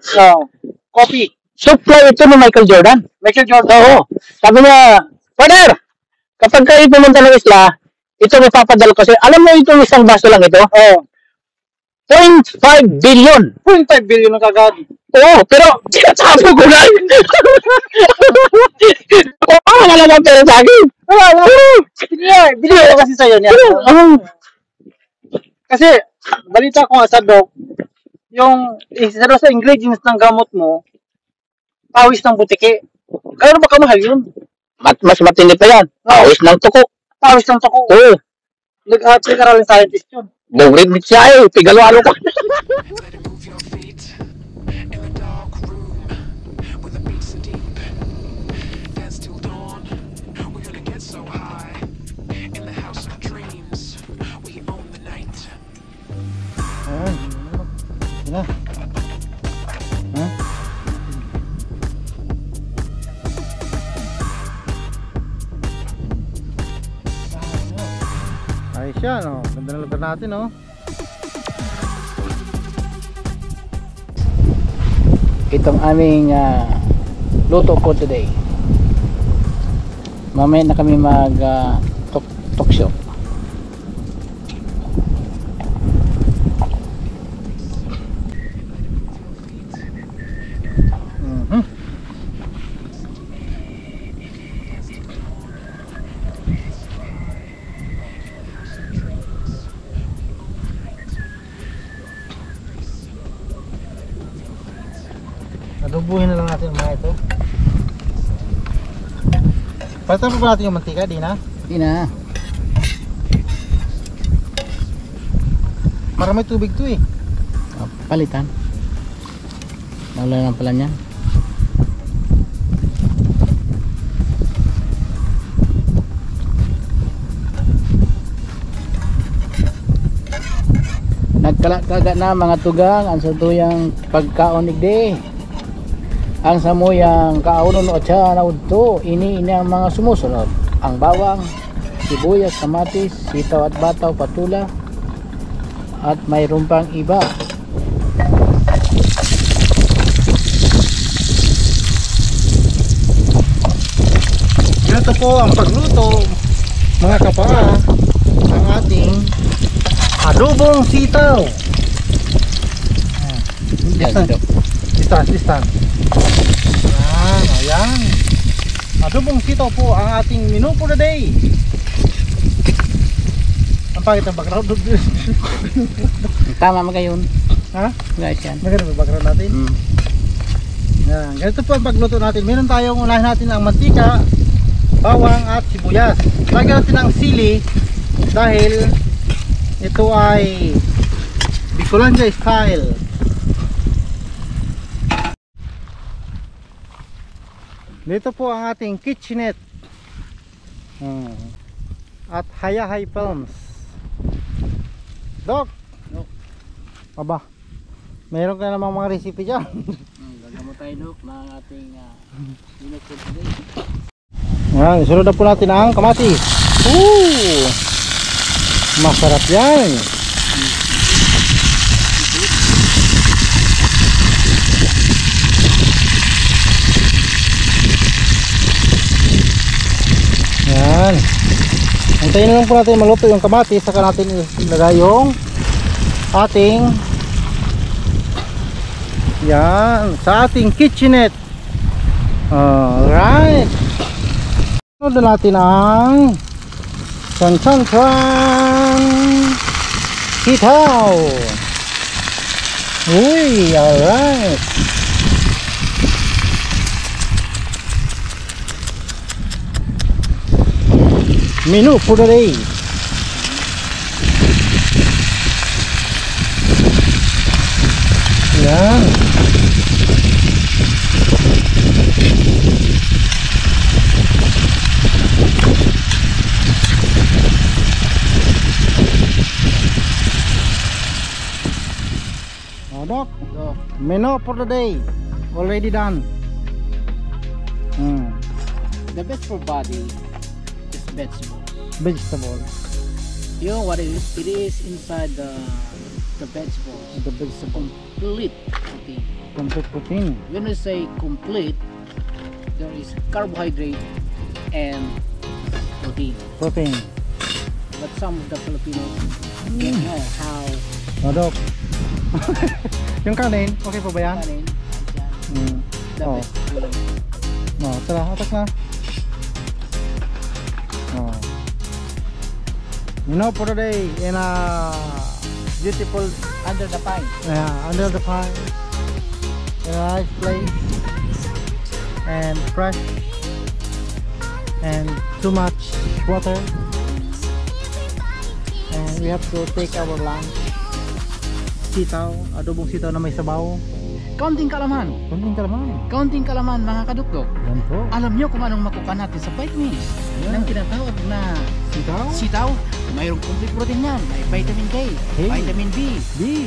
Coffee. Supply ito ni Michael Jordan. Michael Jordan? Oo. Sabi niya, Father, kapag kayo pumunta ng isla, ito may papadala kasi, alam mo itong isang baso lang ito? 0.5 billion. 0.5 billion ang kagad. Oo, pero sinasabi ko na. Paano nga naman pera sa akin? Binigay ko kasi sa'yo niya. Kasi, balita ko nga sa doc, yung isa daw sa ingredients ng gamot mo, pawis ng butiki. Gano'n ba kamahal yun? Mas matindi pa yan. Pawis ng tuko. Pawis ng tuko. Oo. Nag-aralin scientist yun. Bogrit mit siya eh. Pigalo-alo ko. Ayos yan, oh. Ganda ng lugar natin, oh. Itong aming luto for today. Mamaya na kami mag talk show. Adobuhin na lang natin yung mga ito. Palitan pa ba natin yung mantika? Di na? Hindi na. Para may tubig to eh. Palitan. Wala lang pala niyan. kaga na mga tugang ang satuyang pagkaon igdi. Ang samuyang kaunon o siya na udto, ini ang mga sumusunod. Ang bawang, sibuyas, kamatis, sitaw at bataw, patula, at mayroon pang iba. Ito po ang pagluto, mga kapaa, ng ating adobong sitaw. Listan. Ayan. Adobong sitaw po ang ating menu for the day. Ang pangit ang background. Tama mo ngayon. Ha? Guys yan. Maganda ba background natin? Yan. Ganito po ang pagluto natin. Meron tayong unahin natin ang mantika, bawang at sibuyas. Lagyan natin ang sili dahil ito ay Bicolandia style. Dito po ang ating kitchenette at Hayahay Films. Dok! Aba, meron ka namang mga recipe dyan. Gagamo tayo Dok ng ating menu for today. Yan, isunod na po natin ang kamatis. Masarap yan. Yan. Antayin na lang po natin maluto yung kamatis, saka natin ilagay yung ating yan sa ating kitchenette. Alright. Sunod na natin ang chan sitaw. Uy, alright. Menu for the day. Yan. Dok, menu for the day already done. The best for body is Vegetables. You know what it is? It is inside the vegetables. The vegetable Complete protein. complete protein. When we say complete, there is carbohydrate and protein. But some of the Filipinos don't know how Dok. Yung kanin, okay pa ba yan? kanin the Oh. best food. Tara, atak na. Menu for the day in a beautiful Under the pine. under the pine, in a nice place, and fresh, and too much water, and we have to take our lunch. Sitaw, adobong sitaw na may sabaw. Kaunting kalaman. Kaunting kalaman mga kadukdok. Yan po. Alam nyo kung anong makuha natin sa vitamins ng tinatawag na Sitaw. sitaw. Mayroong complete protein yan. May vitamin K, vitamin B.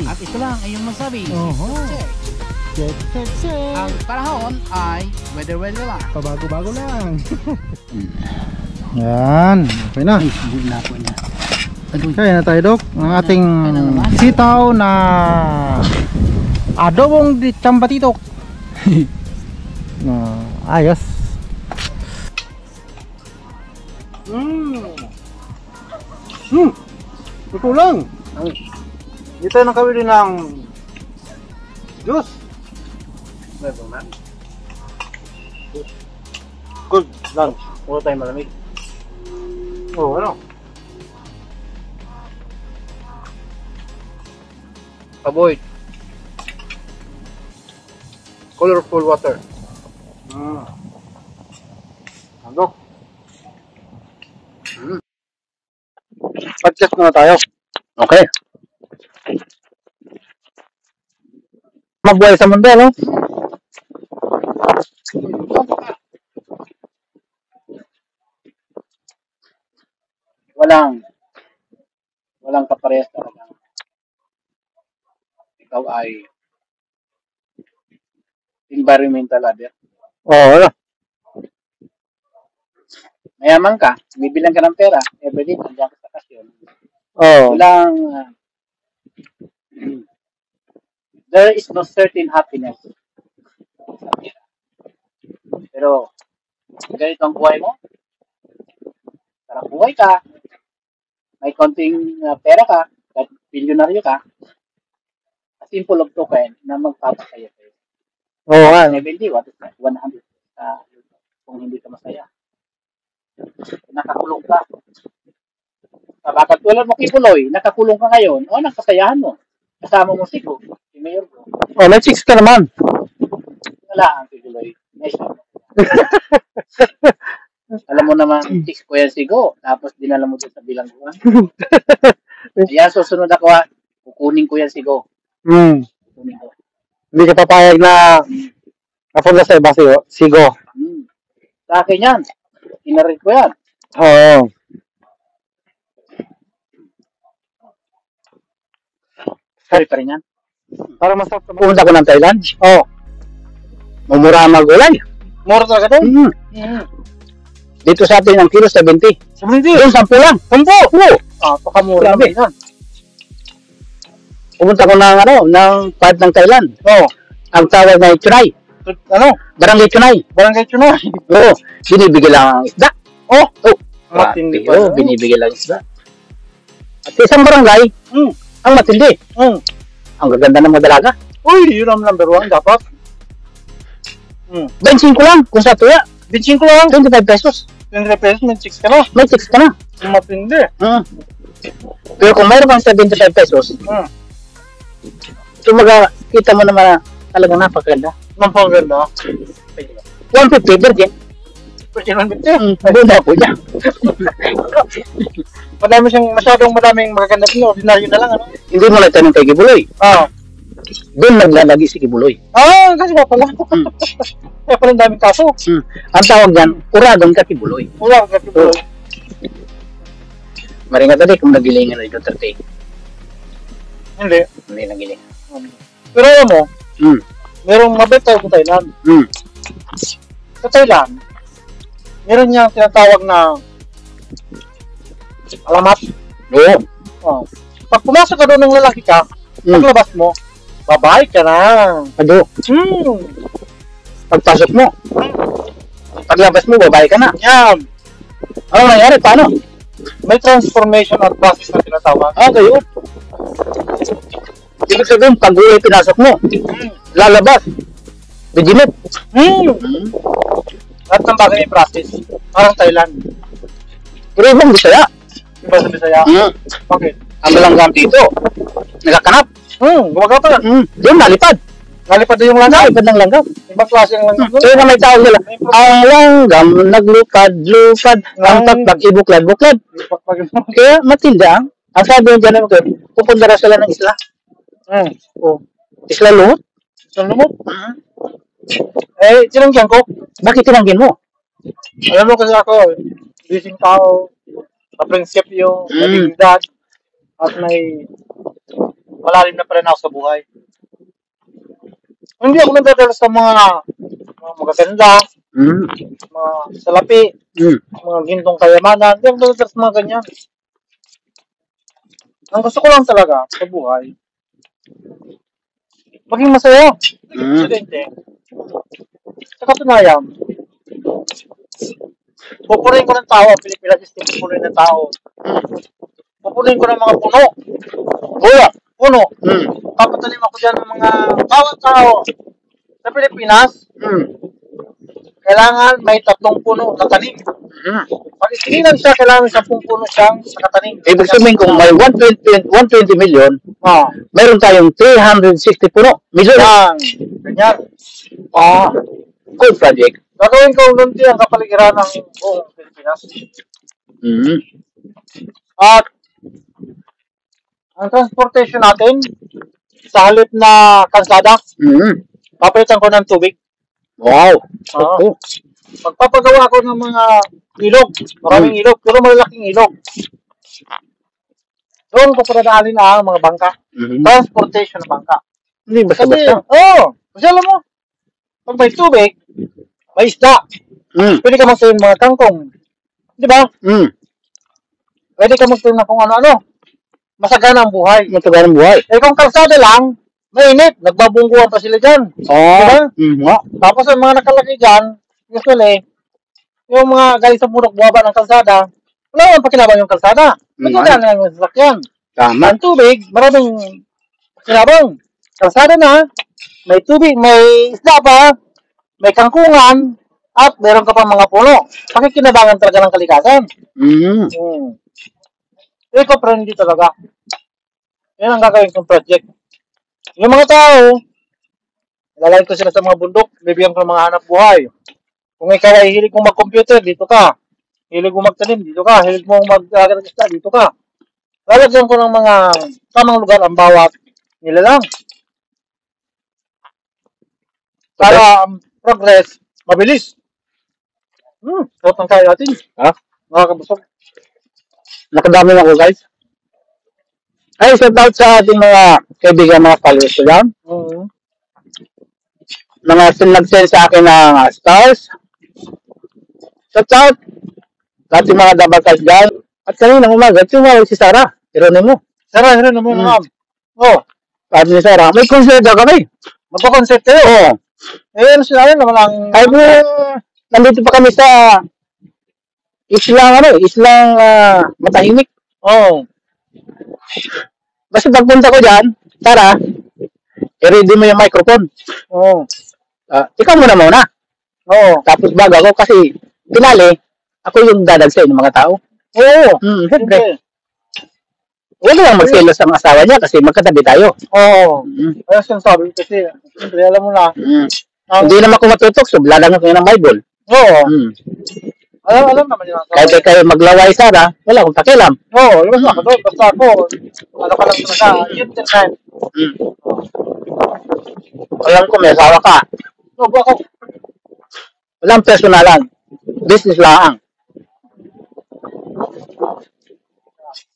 At ito lang ay yung masabi. Oho. Check. Check. Ang panahon ay weather lang. Pabago-bago lang. Yan. Okay na. Ay, buhin na ako niya. Aduy. Kaya na tayo, Dok. Ang ating sitaw na adobong di chambatitok. Ayos. Ito lang. Dito na kami din ng juice. Good lunch. Wala tayong malamig. Oh, ano? Avoid colorful water. Andok. Podcast muna tayo. Okay. Magbuhay sa mundo, no? Walang kaparehas talaga. ikaw ay environmental lover. Oo. Mayaman ka, bibilang ka ng pera, everyday, nandiyan ka sa kasyon. Oo. Walang, there is no certain happiness. Pero, ganito ang buhay mo, parang buhay ka, may konting pera ka, at bilyonaryo ka, a simple of token na magpapasaya sa'yo. Oo nga. 70, what is that? 100 kung hindi ka masaya. Nakakulong ka. Bakit tulad mo kay Puloy, nakakulong ka ngayon, o nakasayahan mo. Kasama mo si Go, si Mayor Go. Oh, may chicks ka naman. Wala ang si Puloy. Nice mo. Alam mo naman, chicks ko yan si Go, tapos dinala mo doon sa bilangguan. Ayan, susunod ako ha. Kukunin ko yan si Go. Kukunin ko. Hindi ka papayag na napunta sa iba sigo. Sa akin yan. Inarit ko yan. Oo. Sorry pa rin yan. Para masarap ka pumunta ko ng Thailand. Oo. Mumura ang magulay. Mura talaga doon. Dito sa atin ang kilo 70. 70. Doon 10 lang. 10. Oo. Pakamura Grabe. naman yan. Pumunta ko ng part ng Thailand. Oo. Ang tawag na Chunay. Barangay Chunay. Barangay Chunay. Oo. Binibigay lang ang isda. Oh. Matindi pa. Oo, binibigay lang ang isda. At sa isang barangay, ang matindi. Ang gaganda ng mga dalaga. Uy, yun ang number 1 dapat. 25 lang kung sa tuya. 25 lang. 25 pesos. 20 pesos, may chicks ka na. May chicks ka na. Matindi. Pero kung mayroon kang 75 pesos, kita mo naman na talagang napakaganda. Napakaganda. 150 virgin. Pwede naman dito. Bunda po niya. Masyadong madaming magaganda din. Ordinaryo na lang, ano? Hindi mo nagtanong kay Kibuloy. Doon naglalagi si Kibuloy. Kasi nga pala. Kaya pala ang daming kaso. Ang tawag dyan, uradong ka Kibuloy. Wala ka Kibuloy. Maringat tadi kung nagilingan na Duterte. Hindi. Hindi nagiling. Pero alam mo, merong mabait tayo sa Thailand. Sa Thailand, meron niyang tinatawag na alamat. Oo. Pag pumasok ka doon ng lalaki ka, paglabas mo, babae ka na. Ado. Pagpasok mo, paglabas mo, babae ka na. Yan. Ano nangyari? Paano? May transformation at process na tinatawag. Okay, ibig sabihin, pag uwi pinasok mo, lalabas, bidinit. Lahat ng bagay may process. Parang Thailand. Pero ibang Bisaya. Diba sa Bisaya? Bakit? Ang malanggam dito, nagakanap. Gumagapa. Doon, nalipad. Nalipad na yung langgam. Nalipad ng langgam. Ibang klase ng langgam. Kaya na may tawag nila, ang langgam, naglupad-lupad, ang pakpak, ibuklad-buklad. Kaya matinda, ang sabi yung dyan, pupunta na sila ng isla. Isla Lumot. Isla Lumot? Tinanggihan ko. Bakit tinanggihan mo? Alam mo kasi ako, busy tao, na-prinsipyo, naging dad, at may malalim na pa rin ako sa buhay. Hindi ako nagdadala sa mga magaganda, mga salapi, mga gintong kayamanan, hindi ako nagdadala sa mga ganyan. Ang gusto ko lang talaga sa buhay, maging masaya. Sa katunayan, pupunin ko ng tao, ang Pilipinas system, pupunin ng tao. Pupunin ko ng mga puno. Puno. Papatalim ako dyan ng mga bawat tao. Sa Pilipinas, kailangan may 3 puno na tanim. Pag isinilang siya, kailangan may 10 puno siyang nakatanim. Ibig sabihin kung may 120 million, meron tayong 360 puno. Million. Ganyan. Good project. Gagawin ko unti ang kapaligiran ng buong Pilipinas. At ang transportation natin, sa halip na kalsada, papalitan ko ng tubig. Wow. Magpapagawa ako ng mga ilog. Maraming ilog, pero malalaking ilog. Doon ko paradaanin ang mga bangka. Transportation ng bangka. Hindi Kasi, basta-basta. kasi alam mo, pag may tubig, may isda. Mm. Pwede ka magtanim mga kangkong. Di ba? Mm. Pwede ka magtanim na kung ano-ano. Masagana ang buhay. Matagal ng buhay. Eh kung kalsada lang, mainit. Nagbabungguan pa sila dyan. Diba? Nga. Tapos ang mga nakalagay dyan, usually, yung mga galing sa bundok buwaba ng kalsada, wala naman pakinabang yung kalsada. Magdadaan na lang yung sasakyan. Tama. Ang tubig, maraming pakinabang. Kalsada na, may tubig, may isda pa, may kangkungan, at meron ka pa mga puno. Pakikinabangan talaga ng kalikasan. Mm. Eco-friendly talaga. Yan ang gagawin kong project. Yung mga tao, lalagay ko sila sa mga bundok, bibigyan ko ng mga hanap buhay. Kung ikaw ay hilig mong mag-computer, dito ka. Hilig mong magtanim, dito ka. Hilig mong mag-agal ng isda, dito ka. Lalagyan ko ng mga tamang lugar ang bawat nilalang. Para ang progress, mabilis. Suot ng kaya natin. Ha? Nakakabusog. Nakadami na ako, guys. Ay, shout out sa ating mga kaibigan, mga followers ko dyan. Mga nag-send sa akin ng stars. Shout out sa ating mga dabakas dyan. At kanina umaga, tumawag si Sarah. Geronimo. Sarah, hero naman naman. Sabi ni Sarah, may concert daw kami. Magpa-concert kayo. Oo. Eh, ano sila rin naman ang... Ay, nandito pa kami sa islang matahimik. Basta pagpunta ko dyan, Sarah, i-ready mo yung microphone. Ikaw muna. Tapos bago ako kasi pinali, ako yung dadagsay ng mga tao. Siyempre. Huwag lang magselos ang asawa niya kasi magkatabi tayo. Ayos yung sabi kasi, siyempre, alam mo na. Hindi naman ako matutok, so blalang ako ng Bible. Alam naman yun. Kahit kayo maglaway, Sarah, wala akong pakialam. Labas na ako doon. Basta ako, ano ka lang talaga, yun din time. Alam ko may asawa ka. Ako, Walang personalan. Business lang.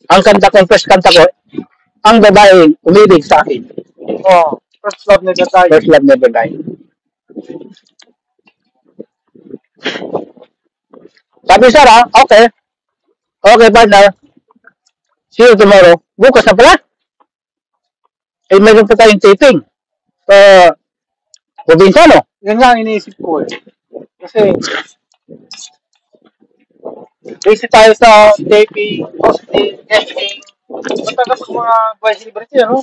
Ang kanta kong first kanta ko, ang babaeng umibig sa akin. first love never die. First love never die. Sabi Sarah, okay. Okay, partner. See you tomorrow. Bukas na pala. Eh, mayroon pa tayong taping. Provinciano. Yan nga ang iniisip ko eh. Kasi, basic tayo sa taping, hosting, guesting. Matagal sa mga buhay celebrity, ano?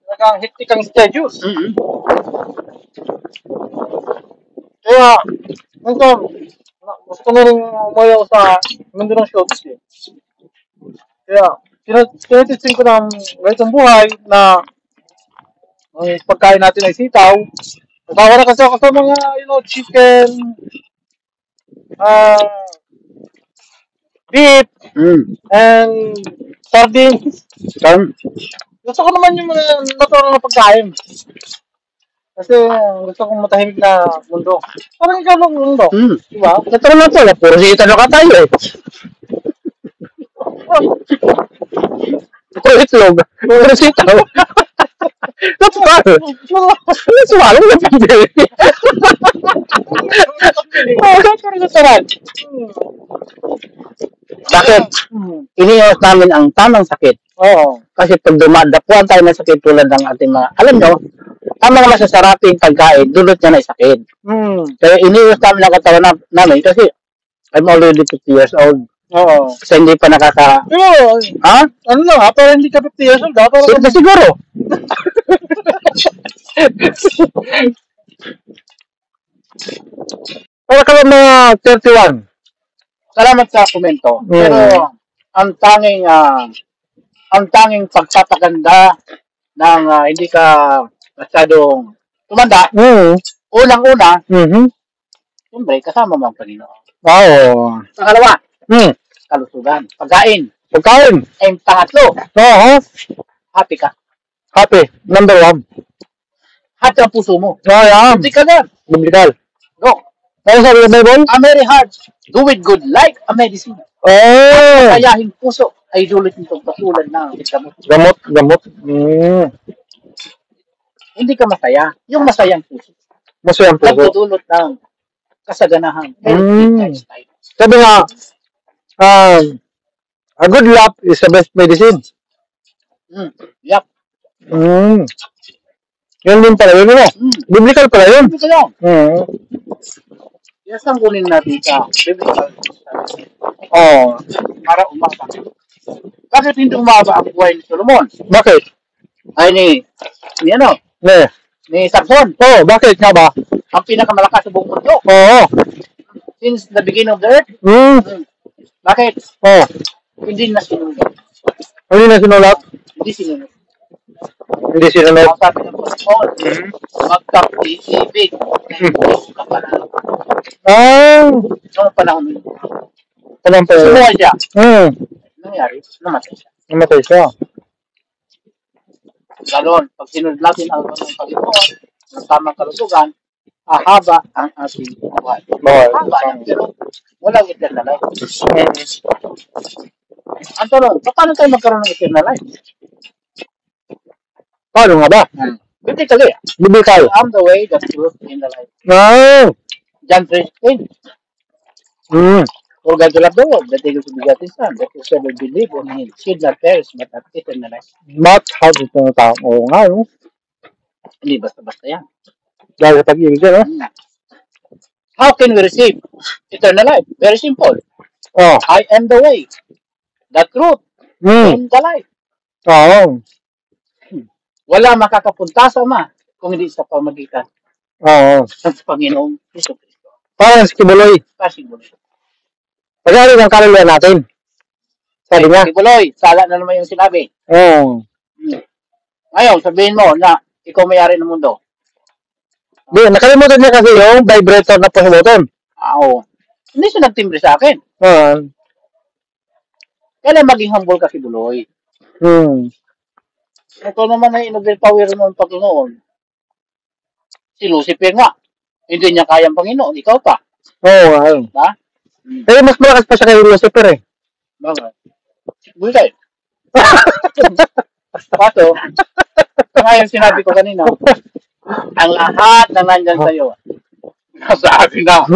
Talagang hectic ang schedules. Kaya, minsan, gusto na rin umayaw sa Mindanao Showbiz eh. Kaya, tinitisin ko ng ganitong buhay na ang pagkain natin ay sitaw. Natawa na kasi ako sa mga, chicken, beef, and sardines. Gusto ko naman yung mga natural na pagkain. Kasi gusto kong matahimik na mundo. Parang ikaw lang mundo. Diba? Natural na to. Puro sita na ka tayo eh. Puro itlog. Puro sitaw. Natural. Natural. Natural. Natural. Bakit? Iniwas namin ang tamang sakit. Kasi pag dumadapuan tayo ng sakit tulad ng ating mga, alam nyo, ang mga masasaraping pagkain, dulot niya na sakit. Kaya iniwas namin ang katawan namin kasi I'm already 50 years old. Kasi hindi pa nakaka... Pero, ano lang parang hindi ka 50 years old, parang... Siguro. Para ka mga 31. Salamat sa komento. Pero ang tanging pagpapaganda ng hindi ka masyadong tumanda, unang-una, siyempre, kasama mo ang Panginoon. Pangalawa, kalusugan. Pagkain. And pangatlo, happy ka. Happy. Number 1. Happy ang puso mo. Hindi ka na. Biblical. Go. Ano sabi ng Bible? A merry heart, do it good like a medicine. At masayahing puso ay dulot nitong katulad ng gamot. Gamot. hindi ka masaya. Yung masayang puso. Masayang puso. Nagdudulot ng kasaganahan. Healthy lifestyle. Sabi nga, a good laugh is the best medicine. Yup. Yan din pala yun, ano? Biblical pala yun. Ito lang. Mm. Yes, ang kunin natin sa biblical studies para umaba. Bakit hindi umaba ang buhay ni Solomon? Bakit? Ay ni Samson. Bakit nga ba? Ang pinakamalakas sa buong mundo. Since the beginning of the earth. Bakit? Hindi na sinulat. Hindi na sinulat? Hindi sinulat. Hindi sinulat. Ang sabi ng Panginoon, magkapag-ibig ng kapalaran. Noong panahon nito. Sumuha siya. Nangyari, namatay siya. Namatay siya. Ganon, pag sinunod natin ang Panginoon, ng tamang kalusugan, hahaba ang ating buhay. Haba yan, pero walang eternal life. Ang tanong, paano tayo magkaroon ng eternal life? Paano nga ba? Biblically. Biblical. I am the way, the truth, and the life. John 3:16. For God to love the world, that they will be His Son, that whosoever believe on Him should not perish, but have eternal life. But how ito na tao? Oo nga, no? Hindi basta-basta yan. Dahil sa pag-ibig siya, no? How can we receive eternal life? Very simple. I am the way, the truth, and the life. Wala makakapunta sa Ama kung hindi sa pamagitan ng Panginoong Jesucristo. Parang si Kibuloy. Pag-aaral ng kaluluwa natin. Sabi niya. Kibuloy, sala na naman yung sinabi. Ngayon, sabihin mo na ikaw may-ari ng mundo. Di, nakalimutan niya kasi yung vibrator na push button. Hindi siya nagtimbre sa akin. Kailan maging humble ka, Kibuloy? Ito naman ay inobel power ng Panginoon. Si Lucifer nga. Hindi niya kayang Panginoon. Ikaw pa. Diba? Pero mas malakas pa siya kay Lucifer eh. Bakit? Bulay. Pato, ngayon sinabi ko kanina, ang lahat na nandyan sa'yo, nasa akin na.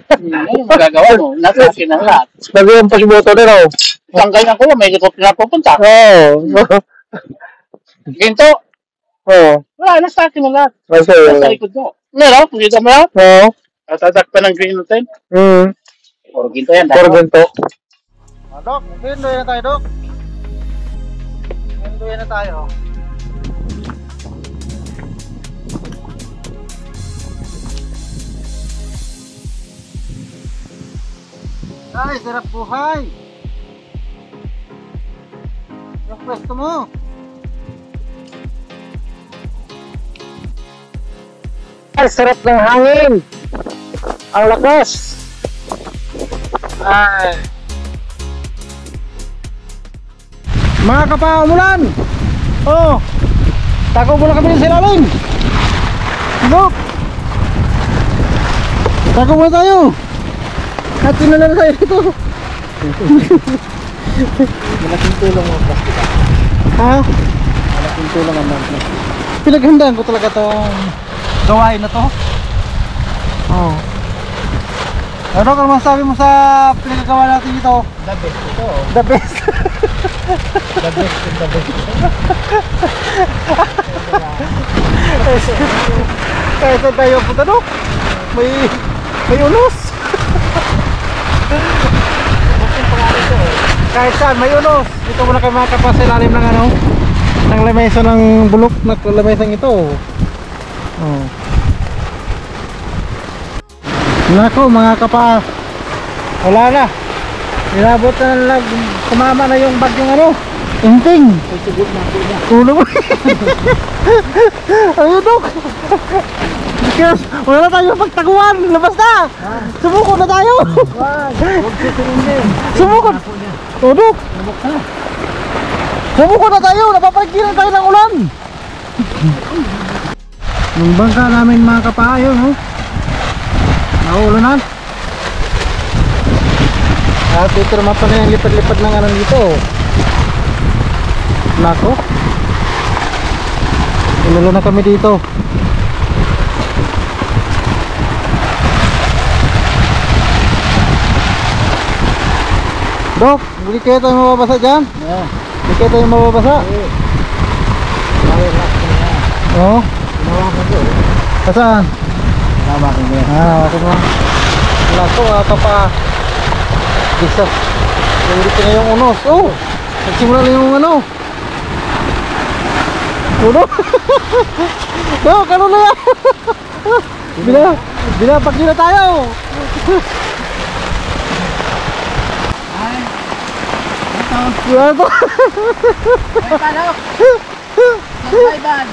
Ano magagawa mo? Nasa akin ang lahat. Sabi yung push button na raw. Isang ganyan ko lang, may helicopter na pupunta. Ginto, wala, nasa akin ang lahat. Nasa likod ko. Meron, pagkita mo lahat. Tatak pa ng green natin. Puro ginto yan. Puro ginto. Dok, endoy na tayo, Dok. Endoy na tayo. Ay, sarap buhay. Yung pwesto mo. Ay, sarap ng hangin. Ang lakas. Ay. Mga kapaulan. Tako muna kami sa ilalim. Dok. Tako muna tayo. Hati na lang tayo dito. Malaking tulong mo, plastic. Malaking tulong ang plastic. Pinaghandaan ko talaga itong gawain na to. Ano ka masabi mo sa pinagagawa natin dito? The best ito. The best. The best and the best ito. Kahit saan tayo punta, Dok, may unos. Kahit saan may unos. Dito muna kayo makakapas sa ilalim ng ng lamesa ng bulok na lamesang ito. Nako mga kapa, wala na. Inabot na lang, kumama na yung bagyong inting. Kulo mo. Ayun, Dok. Yes, wala na tayo pagtaguan. Labas na. Sumuko na tayo. Sumuko. Dok. Sumuko na tayo. Napapagilan tayo ng ulan. Yung bangka namin mga kapa, ayun, nauulanan. At ito naman pa na yung lipad-lipad ng dito. Nako. Tulala na kami dito. Dok, hindi kaya tayo mababasa dyan? Yeah. Hindi kaya tayo mababasa? Oo. Hinawakan ko eh. Saan? Hinawakan ko yan. Ako mo. Wala to, ito pa. Isa. Hindi na yung unos. Oh! Nagsimula na yung ano. Uno. Dok, ano na yan? Binapak nyo na tayo. Ay! Ito! Wala to. Ay, paano? Survival!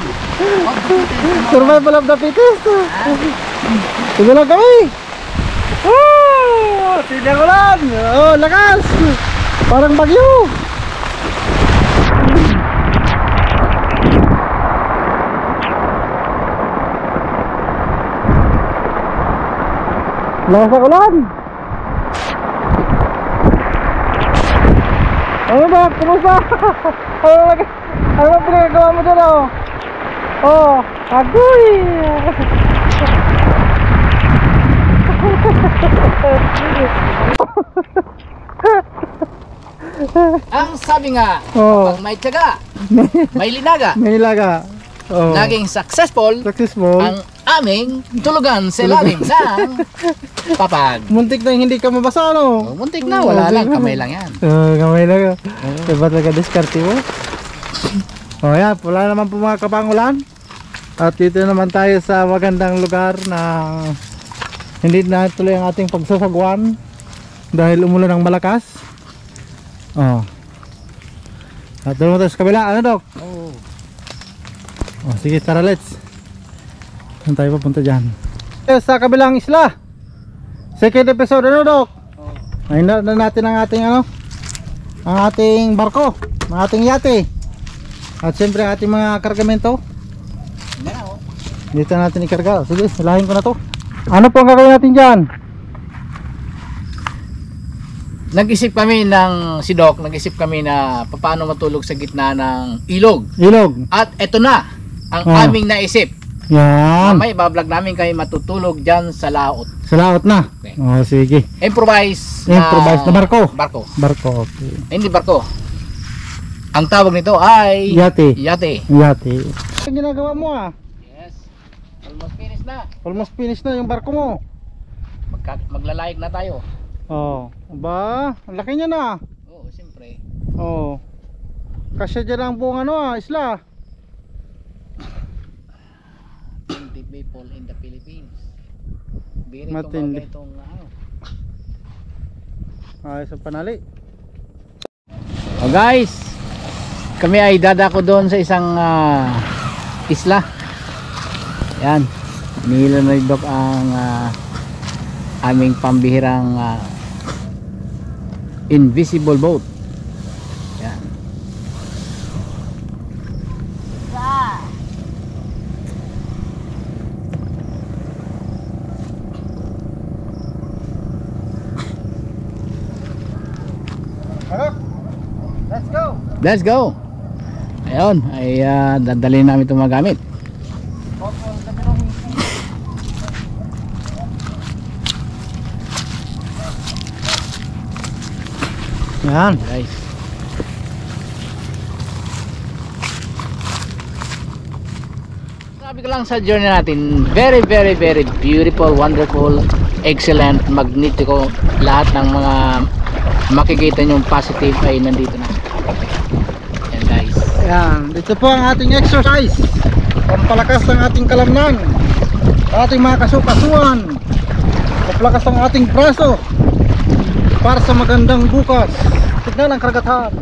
Survival of the fittest. Sige lang kami. Oh! Tignan ko lang. Oh, lakas. Parang bagyo. Lakas ang ulan. Ano ba? Kumusta? Ano ba pinagagawa mo dyan oh? Oh, agoy! Ang sabi nga, Oh, pag may tiyaga, may linaga, may nilaga. Oh, naging successful successful. ang aming tulugan sa ilalim ng papag. Muntik na hindi ka mabasa no? Oh, muntik na, wala lang, kamay lang yan. Kamay lang. Diba talaga diskarte mo? Oh yan, wala naman po mga kapangulan. At dito naman tayo sa magandang lugar na hindi na tuloy ang ating pagsasagwan dahil umulan ng malakas. Oh. At doon tayo sa kabila, ano Dok? Oh. Oh, sige, tara let's. Saan tayo papunta dyan? Sa kabilang isla. Second episode, ano Dok? Oh. Ayun na natin ang ating ano? Ang ating barko, ang ating yate. At siyempre ang ating mga kargamento. Now, Dito natin ikarga. Sige, hilahin ko na to. Ano po ang gagawin natin dyan? nag-isip kami ng si Doc, nag-isip kami na paano matulog sa gitna ng ilog. Ilog. At eto na ang Ah. aming naisip. Yan. Mamaya bablog namin kayo matutulog dyan sa laot. Sa laot na. Okay. Oh, sige. Improvise Improvise na barko. Barko. Barko. Okay. Hindi barko. Ang tawag nito ay Yate. yate. Yate. Ang ginagawa mo ah? Yes. Almost finished na. Almost finish na yung barko mo. Maglalayag na tayo. Oh. Ba, ang laki niya na. Oo, siyempre. Oh. Kasya dyan ang buong ano ah, isla. 20 people in the Philippines. Biri Matindi. itong ano. Ayos ang panali. Oh guys, kami ay dadako doon sa isang isla. Yan. Nila na Doc ang aming pambihirang invisible boat. Yan. Let's go. Let's go. Ayun, ay dadalhin namin itong mga gamit. Yan. Guys. Sabi ko lang sa journey natin, very beautiful, wonderful, excellent, magnetico, lahat ng mga makikita nyong positive ay nandito na. Yan guys. Yan. Ito po ang ating exercise. Pampalakas ng ating kalamnan. Ating mga kasukasuan. Pampalakas ng ating braso. Para sa magandang bukas. Tignan ang karagatan.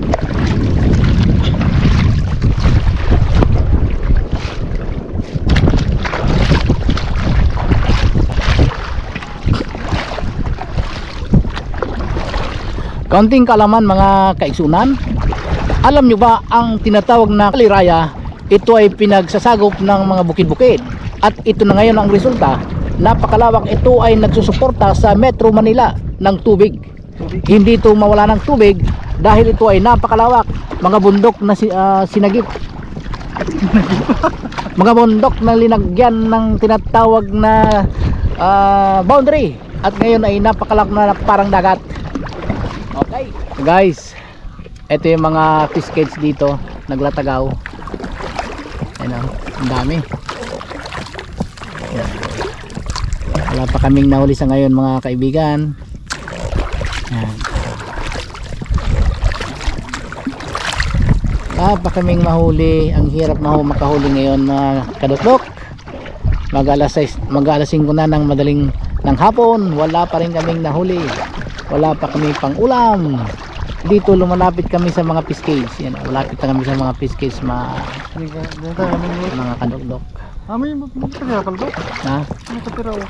Kaunting kaalaman mga kaigsunan. Alam nyo ba ang tinatawag na kaliraya, ito ay pinagsasagop ng mga bukid-bukid. At ito na ngayon ang resulta. Napakalawak, ito ay nagsusuporta sa Metro Manila ng tubig. Hindi ito mawala ng tubig dahil ito ay napakalawak, mga bundok na sinagip. Mga bundok na linagyan ng tinatawag na boundary. At ngayon ay napakalak na parang dagat. Okay guys, ito yung mga fish cage dito, naglatagaw. Ayan o, ang dami. Ayan. Wala pa kaming nahuli sa ngayon mga kaibigan. Ayan. Wala pa kaming mahuli. Ang hirap makahuli ngayon mga kadukdok. Mag-alas 5 na ng madaling ng hapon, wala pa rin kaming nahuli. Wala pa kami pang ulam. Dito lumalapit kami sa mga fish cage. Yan, malapit na kami sa mga fish cage mga kadukdok. May matira paldo. Ha? May matira o.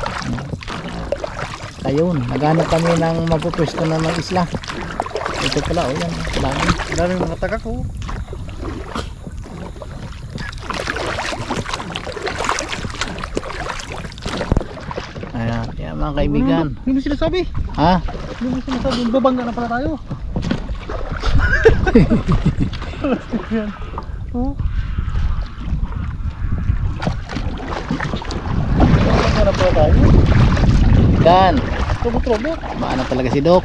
Ayun, naghanap kami ng mapupwesto na ng isla. Ito pala, o yan. Daming mga taga ko. Ayan, yan mga kaibigan. Hindi mo sinasabi. Ha? Hindi mo sinasabi. Babangga na pala tayo. Yan. Oh. Babangga na pala tayo. Dan, Trobo-trobo. maano talaga si Doc.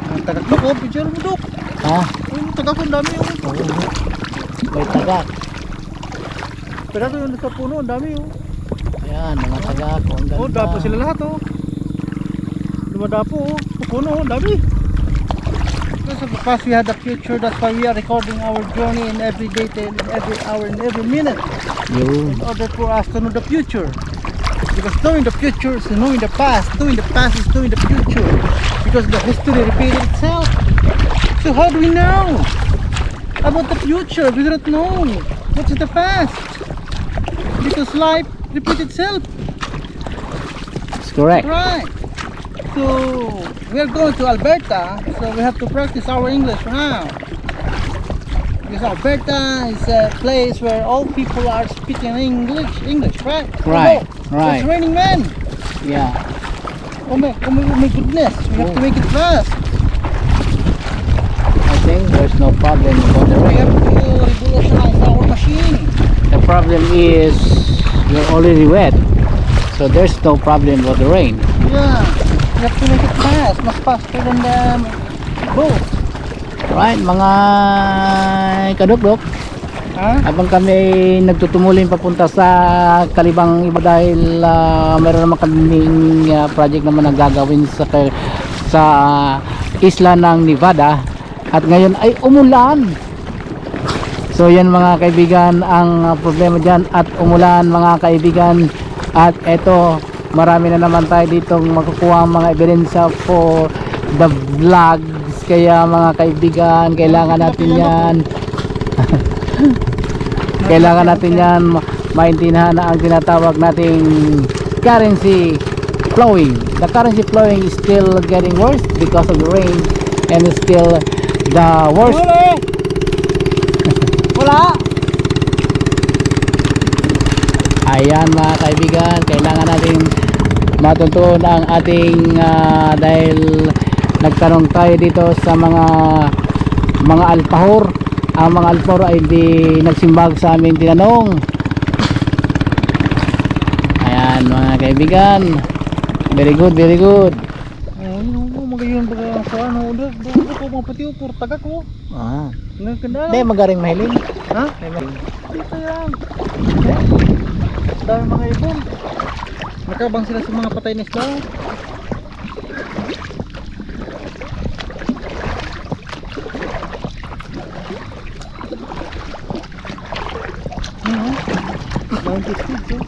Ang taga ko. Picture mo Dok. Ha? Ay, yung taga ko. Ang dami oh. Oo. May taga. Taga ko yung nasa puno. Ang dami oh. Ayan, mga taga ko. Ang ganda. Oh, dapo sila lahat oh. Dumadapo oh. Puno oh. Ang dami. Because of the past we had the future, that's why we are recording our journey in every detail, in every hour, in every minute, Yun. in order for us to know the future. Because knowing the future is knowing the past is knowing the future. Because the history repeated itself. So how do we know about the future? We do not know what's the past. Because life repeats itself. That's correct. Right. So we are going to Alberta, so we have to practice our English now. Because Alberta is a place where all people are speaking English, right? Right, Oh, right. It's raining, man. Yeah. Oh my goodness, we have to make it fast. I think there's no problem about the We rain. have to revolutionize our machine. The problem is you're already wet. So there's no problem about the rain. Yeah, we have to make it fast, much faster than the boat. Right, mga kadukdok. Huh? Habang kami nagtutumulin papunta sa Kalibang iba dahil mayroon naman kaming project naman na gagawin sa isla ng Nevada at ngayon ay umulan. So yan mga kaibigan ang problema dyan at umulan mga kaibigan at eto marami na naman tayo ditong makukuha mga ebidensya for the vlogs kaya mga kaibigan kailangan natin yan kailangan natin yan maintindihan na ang tinatawag nating currency flowing. The currency flowing is still getting worse because of the rain and it's still the worst. Wala. Ayan mga kaibigan, kailangan natin matutunan ang ating dahil nagtanong tayo dito sa mga alpahor. Ang mga alpahor ay hindi nagsimbag sa amin tinanong. Ayan mga kaibigan, very good, very good. Magayon baga sa ano, do ko mga patiw por taga ko. Ah, Nagkanda. hindi magaring mahiling. Ha? Mahiling. Dito yan. Dami mga ibon. Nakabang sila sa mga patay na isla. Ano? 90 speed oh.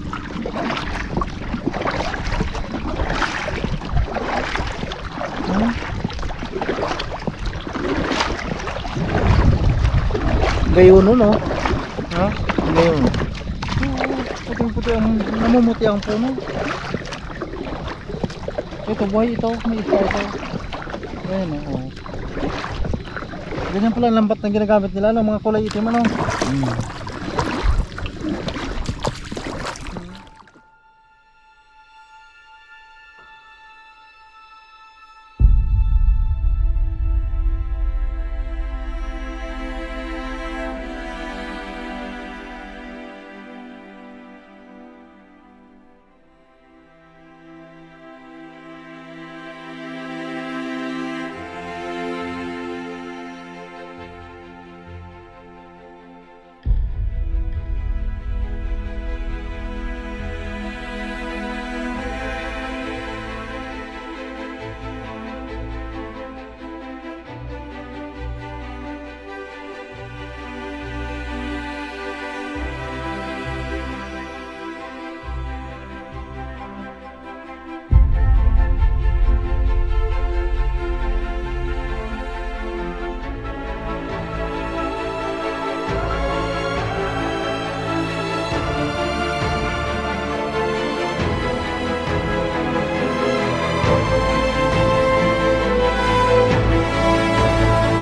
Gayon no? Ha? Gayon. Puting-puti ang namumuti ang puno. Ito boy, ito may isa ito. Ayan oh. Ganyan pala ang lambat na ginagamit nila, no? Mga kulay itim ano.